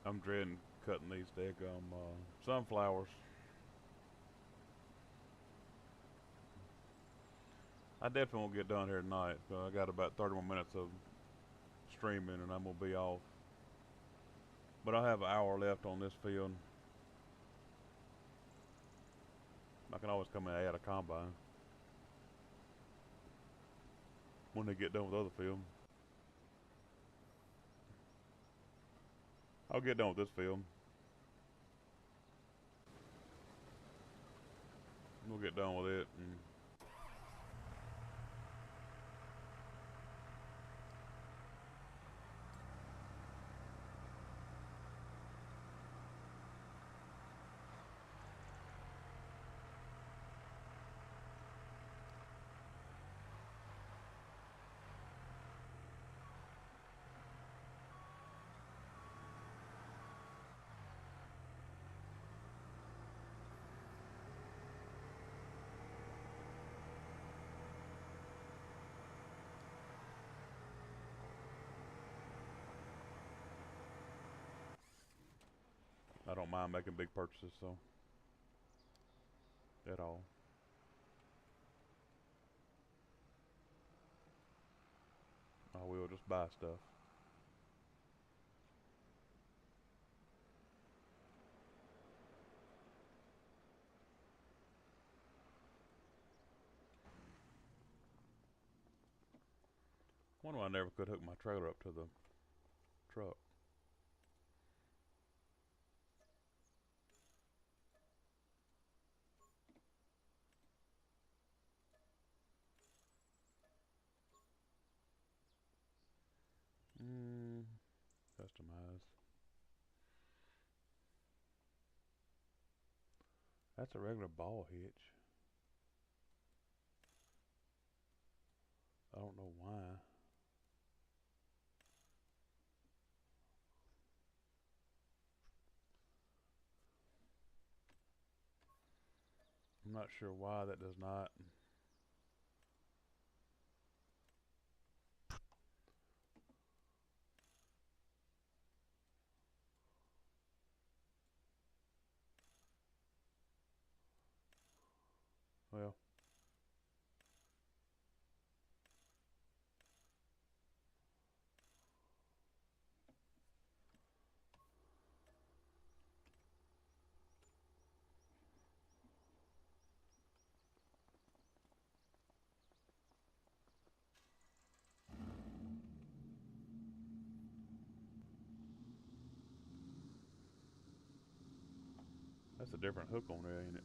I'm dreading cutting these daggum sunflowers. I definitely won't get done here tonight. I got about 30 more minutes of streaming and I'm gonna be off. But I have an hour left on this field. I can always come and add a combine when they get done with the other field. I'll get done with this field. We'll get done with it and I don't mind making big purchases, so at all. I will just buy stuff. Wonder why I never could hook my trailer up to the truck. Customize. That's a regular ball hitch. I don't know why. I'm not sure why that does not. Well, that's a different hook on there, ain't it?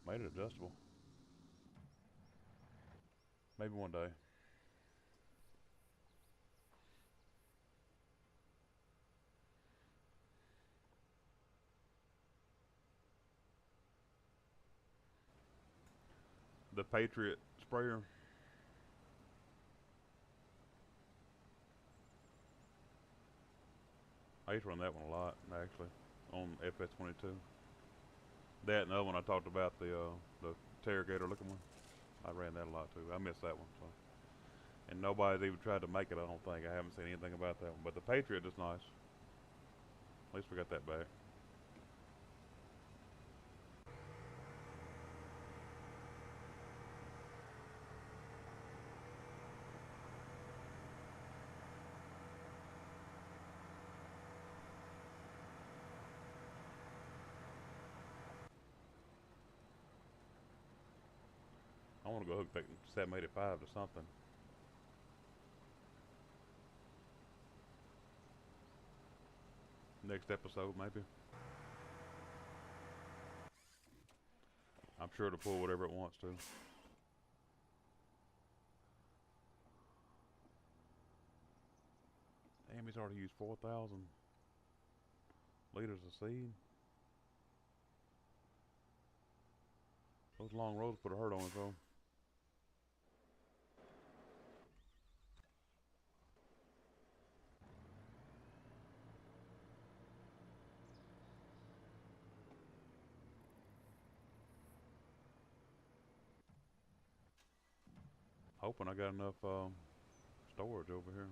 Made it adjustable. Maybe one day. The Patriot sprayer. I used to run that one a lot, actually, on FS25. That and the other one I talked about, the interrogator looking one. I ran that a lot too. I missed that one. So. And nobody's even tried to make it, I don't think. I haven't seen anything about that one. But the Patriot is nice. At least we got that back. I want to go hook that 785 to something. Next episode, maybe. I'm sure it'll pull whatever it wants to. Damn, he's already used 4,000 liters of seed. Those long rows put a hurt on it, though. Hoping I got enough storage over here.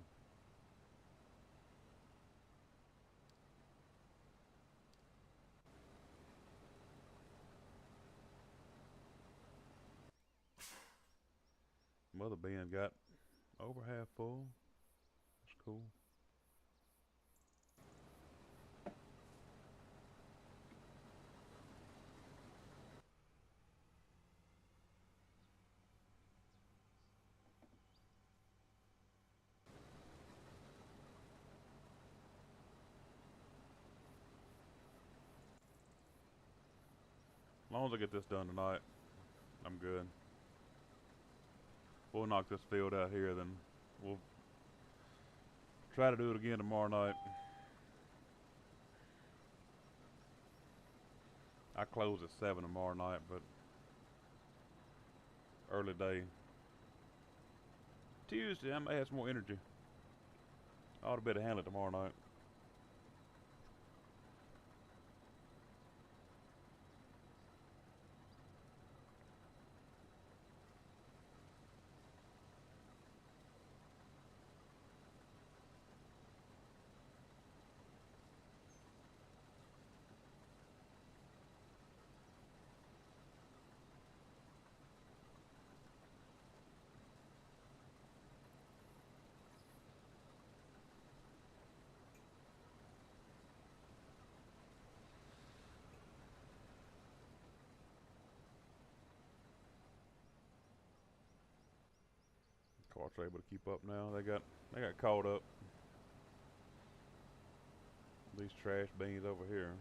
Mother bin got over half full. That's cool. As long as I get this done tonight, I'm good. We'll knock this field out here, then we'll try to do it again tomorrow night. I close at 7 tomorrow night, but early day. Tuesday, I may have some more energy. I ought to be able to handle it tomorrow night. trucks are able to keep up now. They got caught up. These trash beans over here.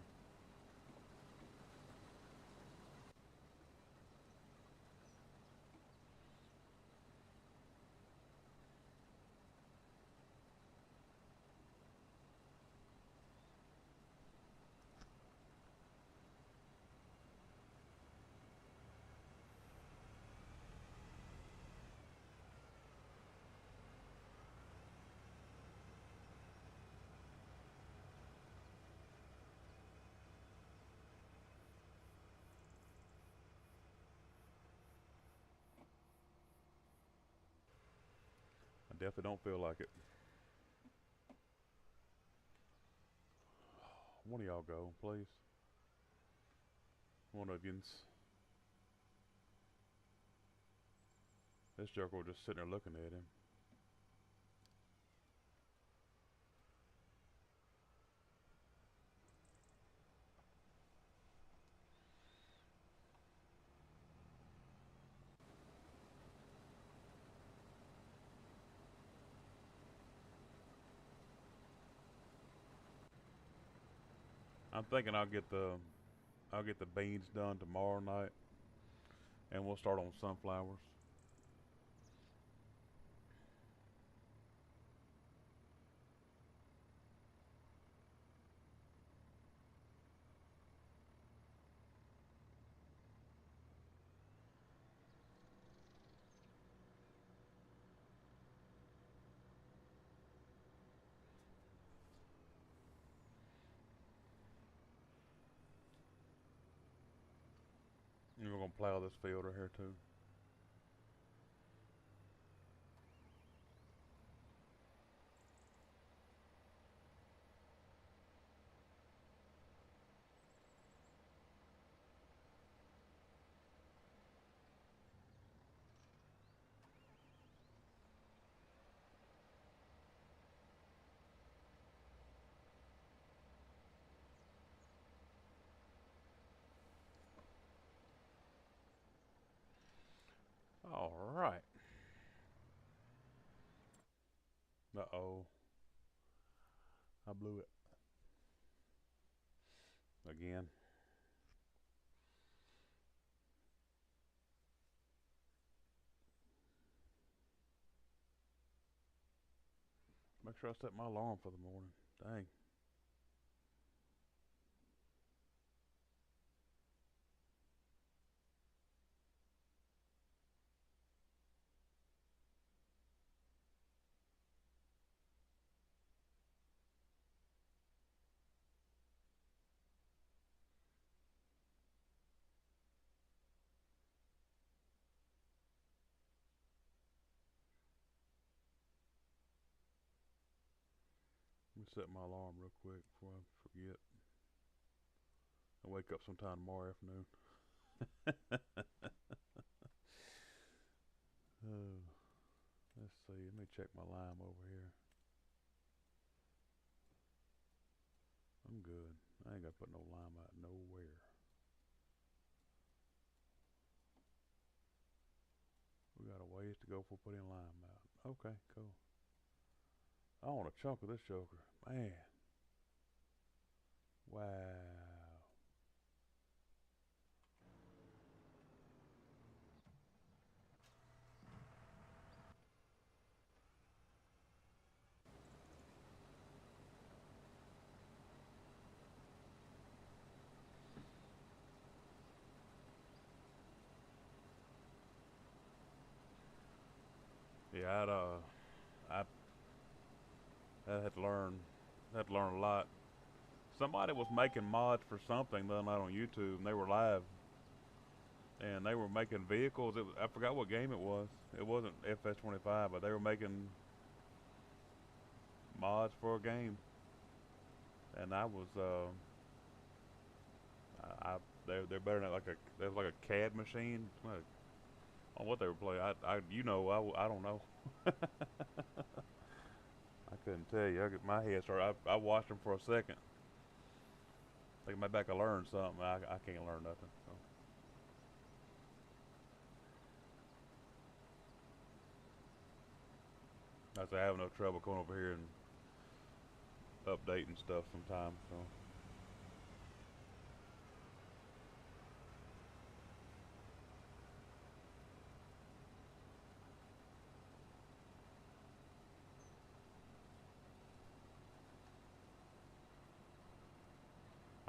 I definitely don't feel like it. One of y'all go, please. One of yous. This joker was just sitting there looking at him. I'm thinking I'll get the beans done tomorrow night, and we'll start on sunflowers. And we're gonna plow this field right here too. All right. Uh-oh. I blew it. Again. Make sure I set my alarm for the morning. Dang. Let me set my alarm real quick before I forget. I'll wake up sometime tomorrow afternoon. Oh, let's see. Let me check my lime over here. I'm good. I ain't got to put no lime out nowhere. We got a ways to go for putting lime out. Okay, cool. I want a chunk of this joker. Man. Wow. Yeah, I had to learn a lot. Somebody was making mods for something the other night on YouTube, and they were live, and they were making vehicles. I forgot what game it was. It wasn't FS25, but they were making mods for a game, and I was they're better than like a there's like a CAD machine. On what they were playing, I don't know. I couldn't tell you. My head started. I watched them for a second. Like maybe I could learn something. I can't learn nothing. So. I say I have no trouble coming over here and updating stuff sometimes. So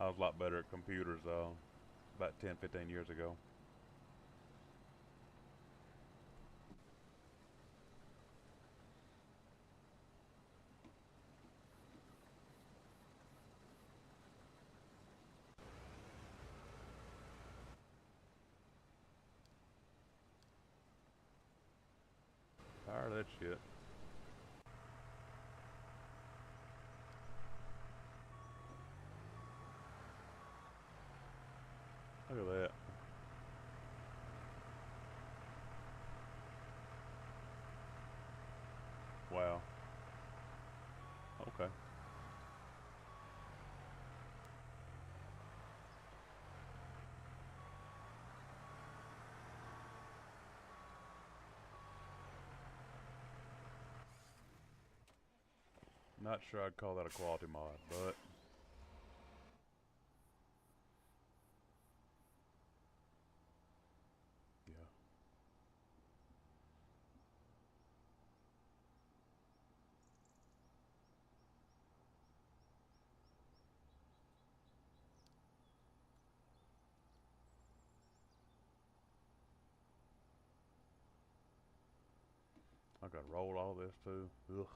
I was a lot better at computers about 10, 15 years ago. Tired of that shit. Look at that. Wow. Okay. Not sure I'd call that a quality mod, but yeah. I gotta roll all this too. Ugh.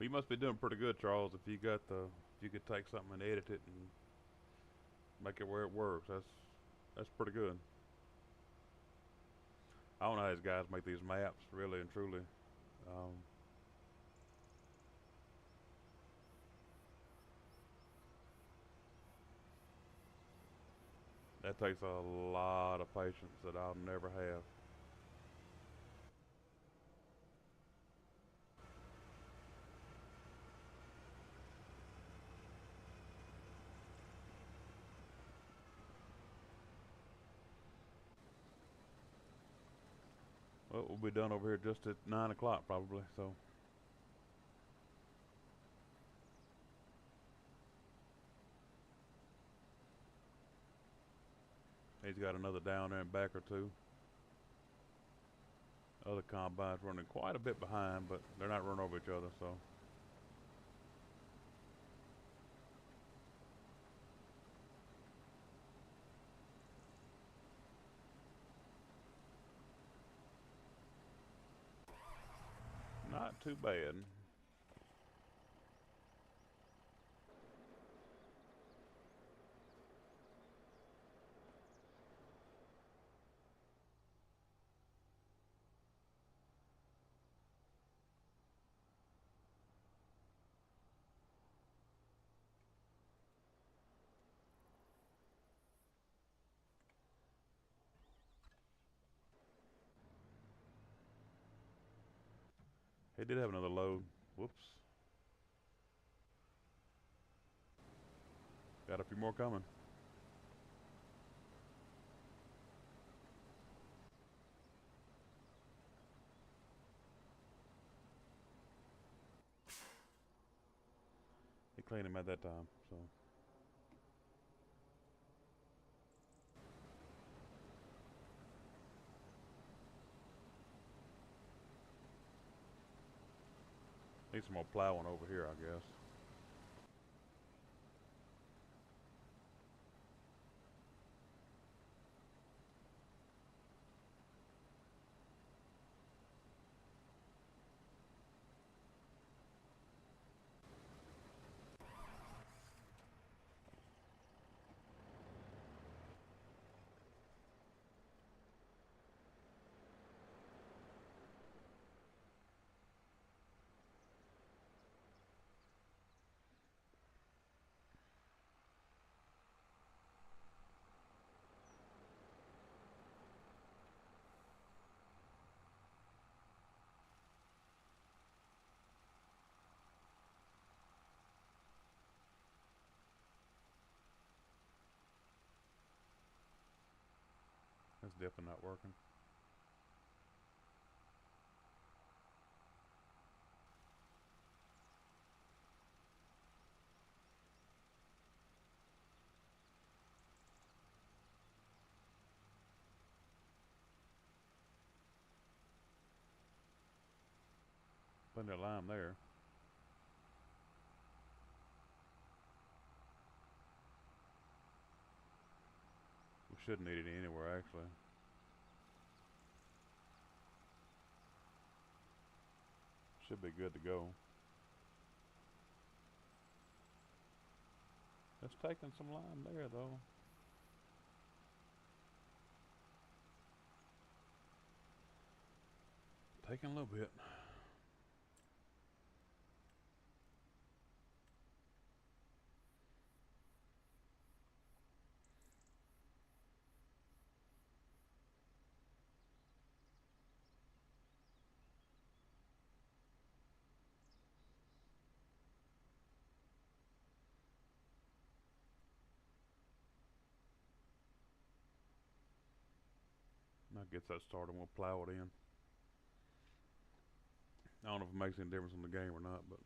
Well, you must be doing pretty good, Charles. If you could take something and edit it and make it where it works, that's pretty good. I don't know how these guys make these maps, really and truly. Um, that takes a lot of patience that I'll never have. Well, we'll be done over here just at 9 o'clock probably. So he's got another down there and back or two. Other combines running quite a bit behind, but they're not running over each other. So not too bad. He did have another load. Whoops. Got a few more coming. He cleaned him at that time. So need some more plowing over here, I guess. definitely not working. Plenty of lime there. We shouldn't need it anywhere actually. Should be good to go. It's taking some lime there though. Taking a little bit. Now gets that started and we'll plow it in. I don't know if it makes any difference in the game or not, but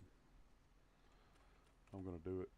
I'm gonna do it.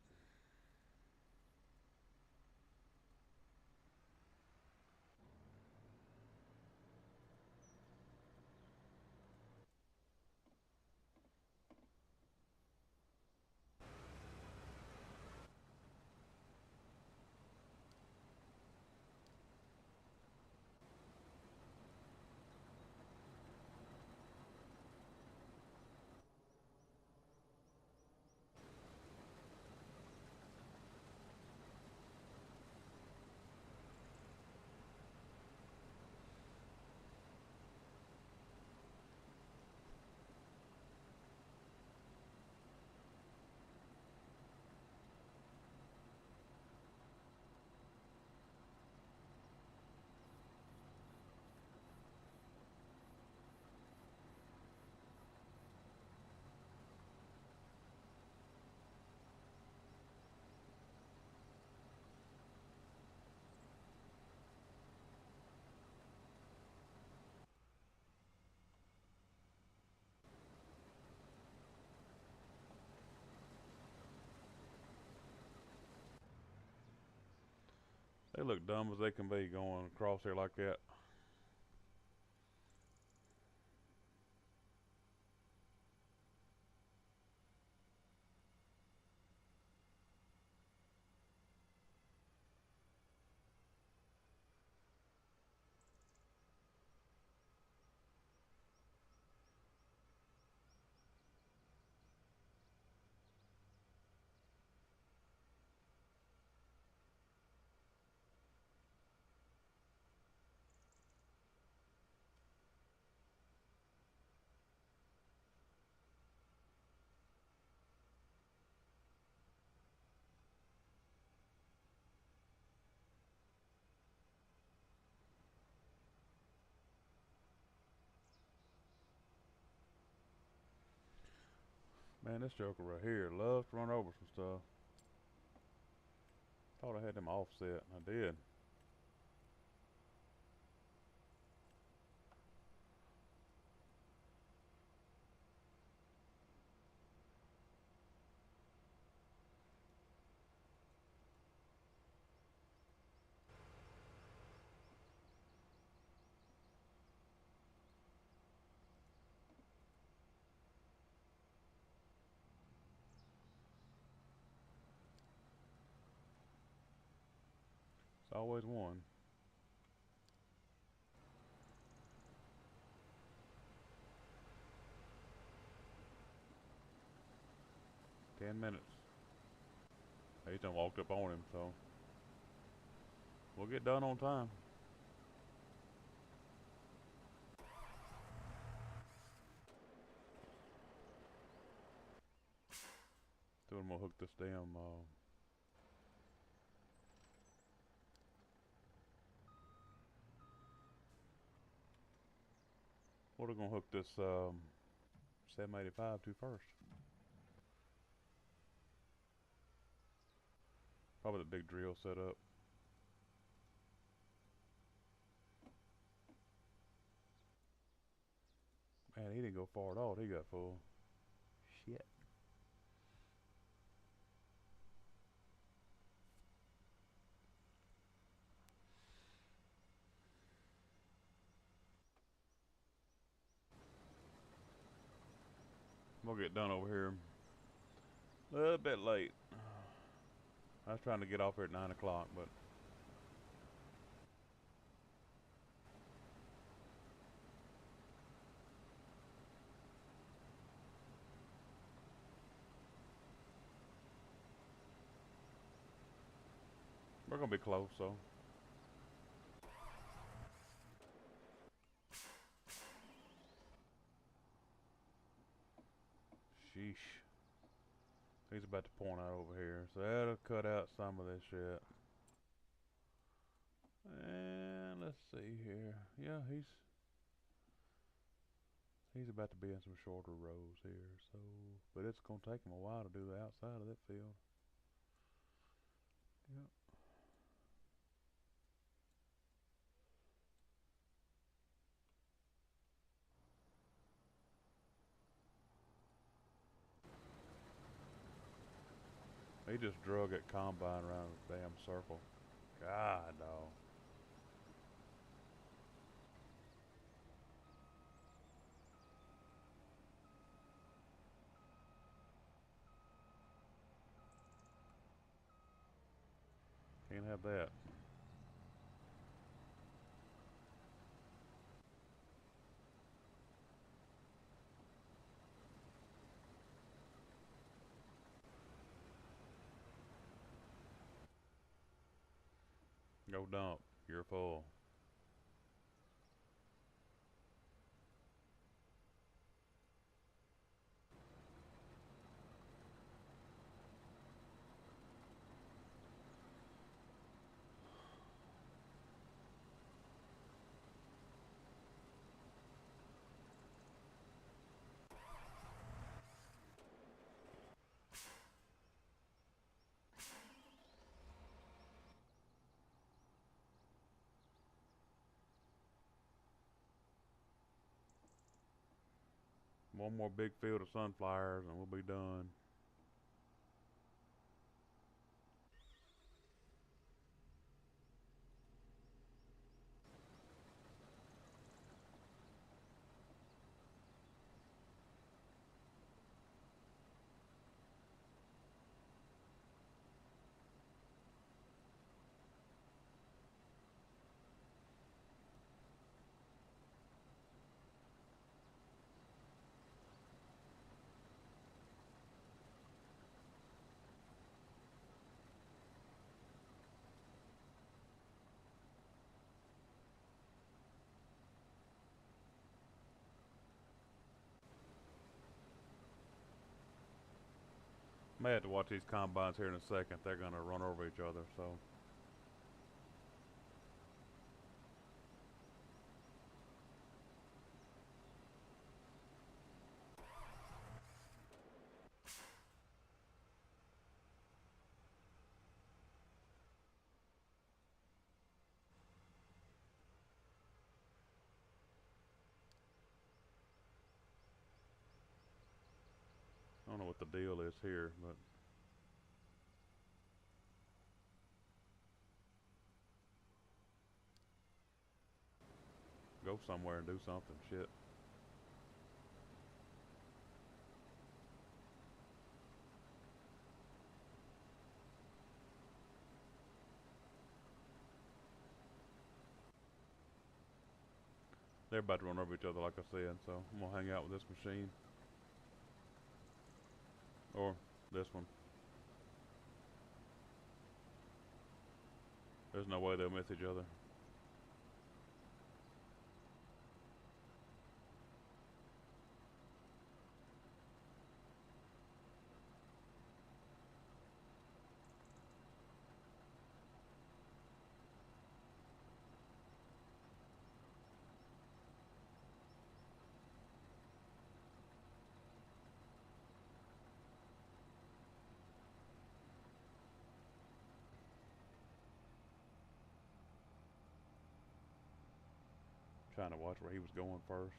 They look dumb as they can be going across here like that. Man, this joker right here loves to run over some stuff. Thought I had them offset, and I did. It's always one. $10. He done walked up on him, so we'll get done on time. Then I'm gonna hook this damn. What are we gonna hook this 785 to first? Probably the big drill setup. Man, he didn't go far at all. He got full. Shit. We'll get done over here a little bit late. I was trying to get off here at 9 o'clock, but we're gonna be close, so. Sheesh. He's about to point out over here, so that'll cut out some of this shit. And let's see here. Yeah, he's about to be in some shorter rows here, so but it's gonna take him a while to do the outside of that field. Yep. He just drug that combine around the damn circle. God, no. Can't have that. Go dump. You're full. One more big field of sunflowers and we'll be done. May have to watch these combines here in a second. They're gonna run over each other, so. I don't know what the deal is here, but go somewhere and do something. Shit. They're about to run over each other, like I said, so I'm gonna hang out with this machine. Or this one. There's no way they'll miss each other. Trying to watch where he was going first.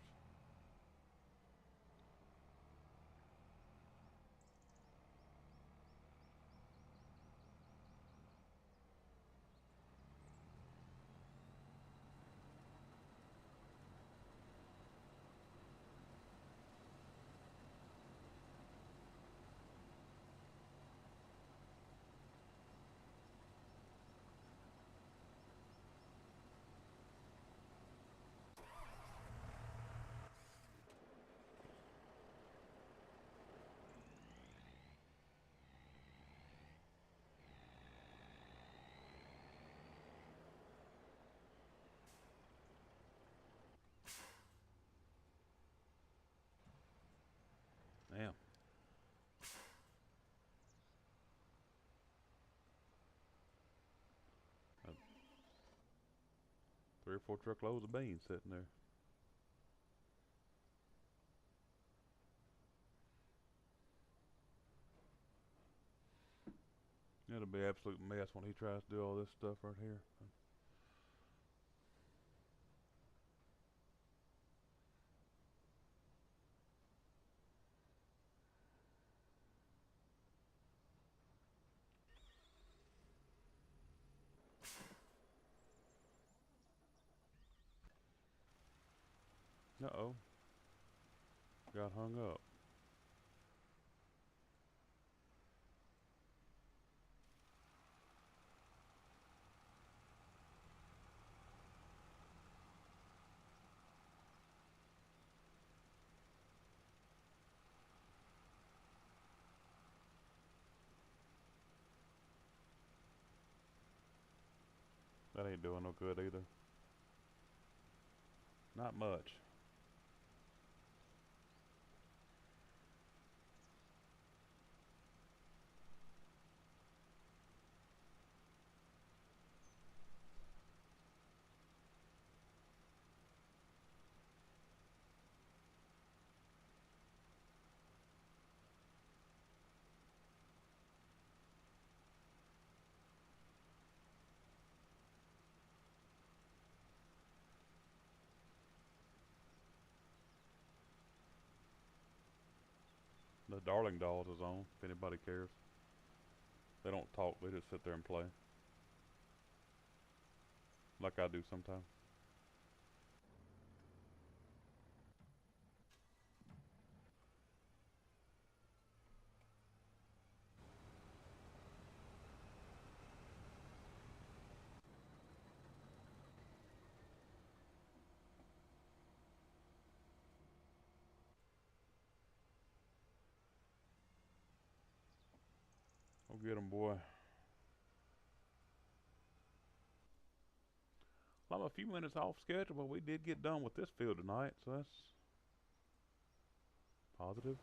3 or 4 truckloads of beans sitting there. It'll be an absolute mess when he tries to do all this stuff right here. Uh-oh. Got hung up. That ain't doing no good either. Not much. The Darling Dolls is on, if anybody cares. They don't talk, they just sit there and play. Like I do sometimes. Go get 'em, boy. Well, I'm a few minutes off schedule, but we did get done with this field tonight, so that's positive.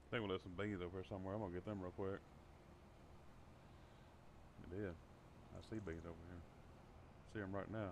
I think we left some beans over here somewhere. I'm gonna get them real quick. I did. I see beans over here. See them right now.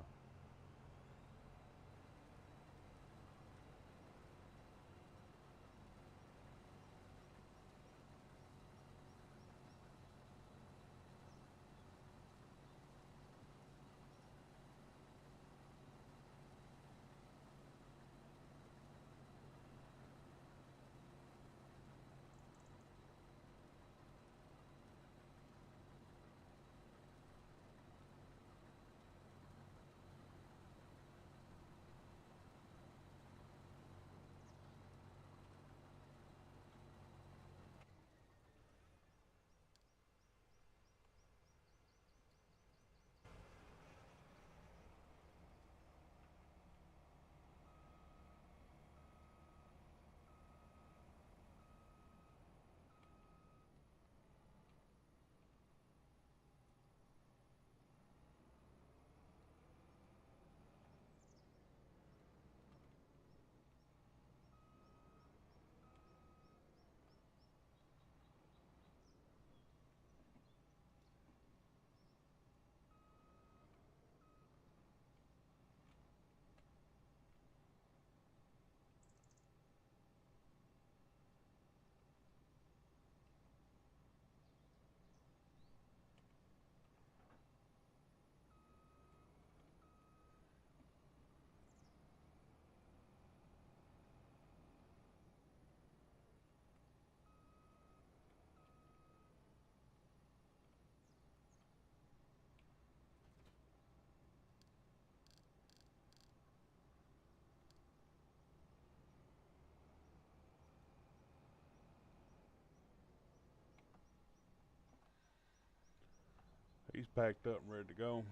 He's packed up and ready to go.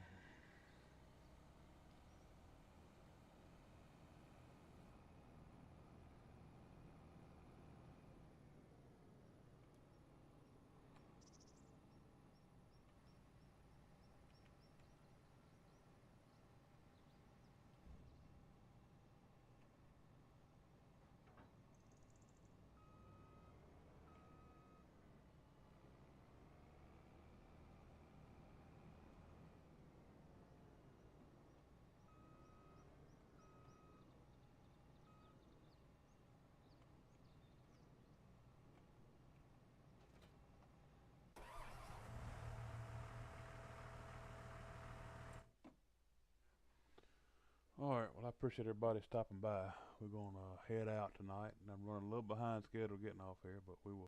All right, well, I appreciate everybody stopping by. We're going to head out tonight, and I'm running a little behind schedule getting off here, but we will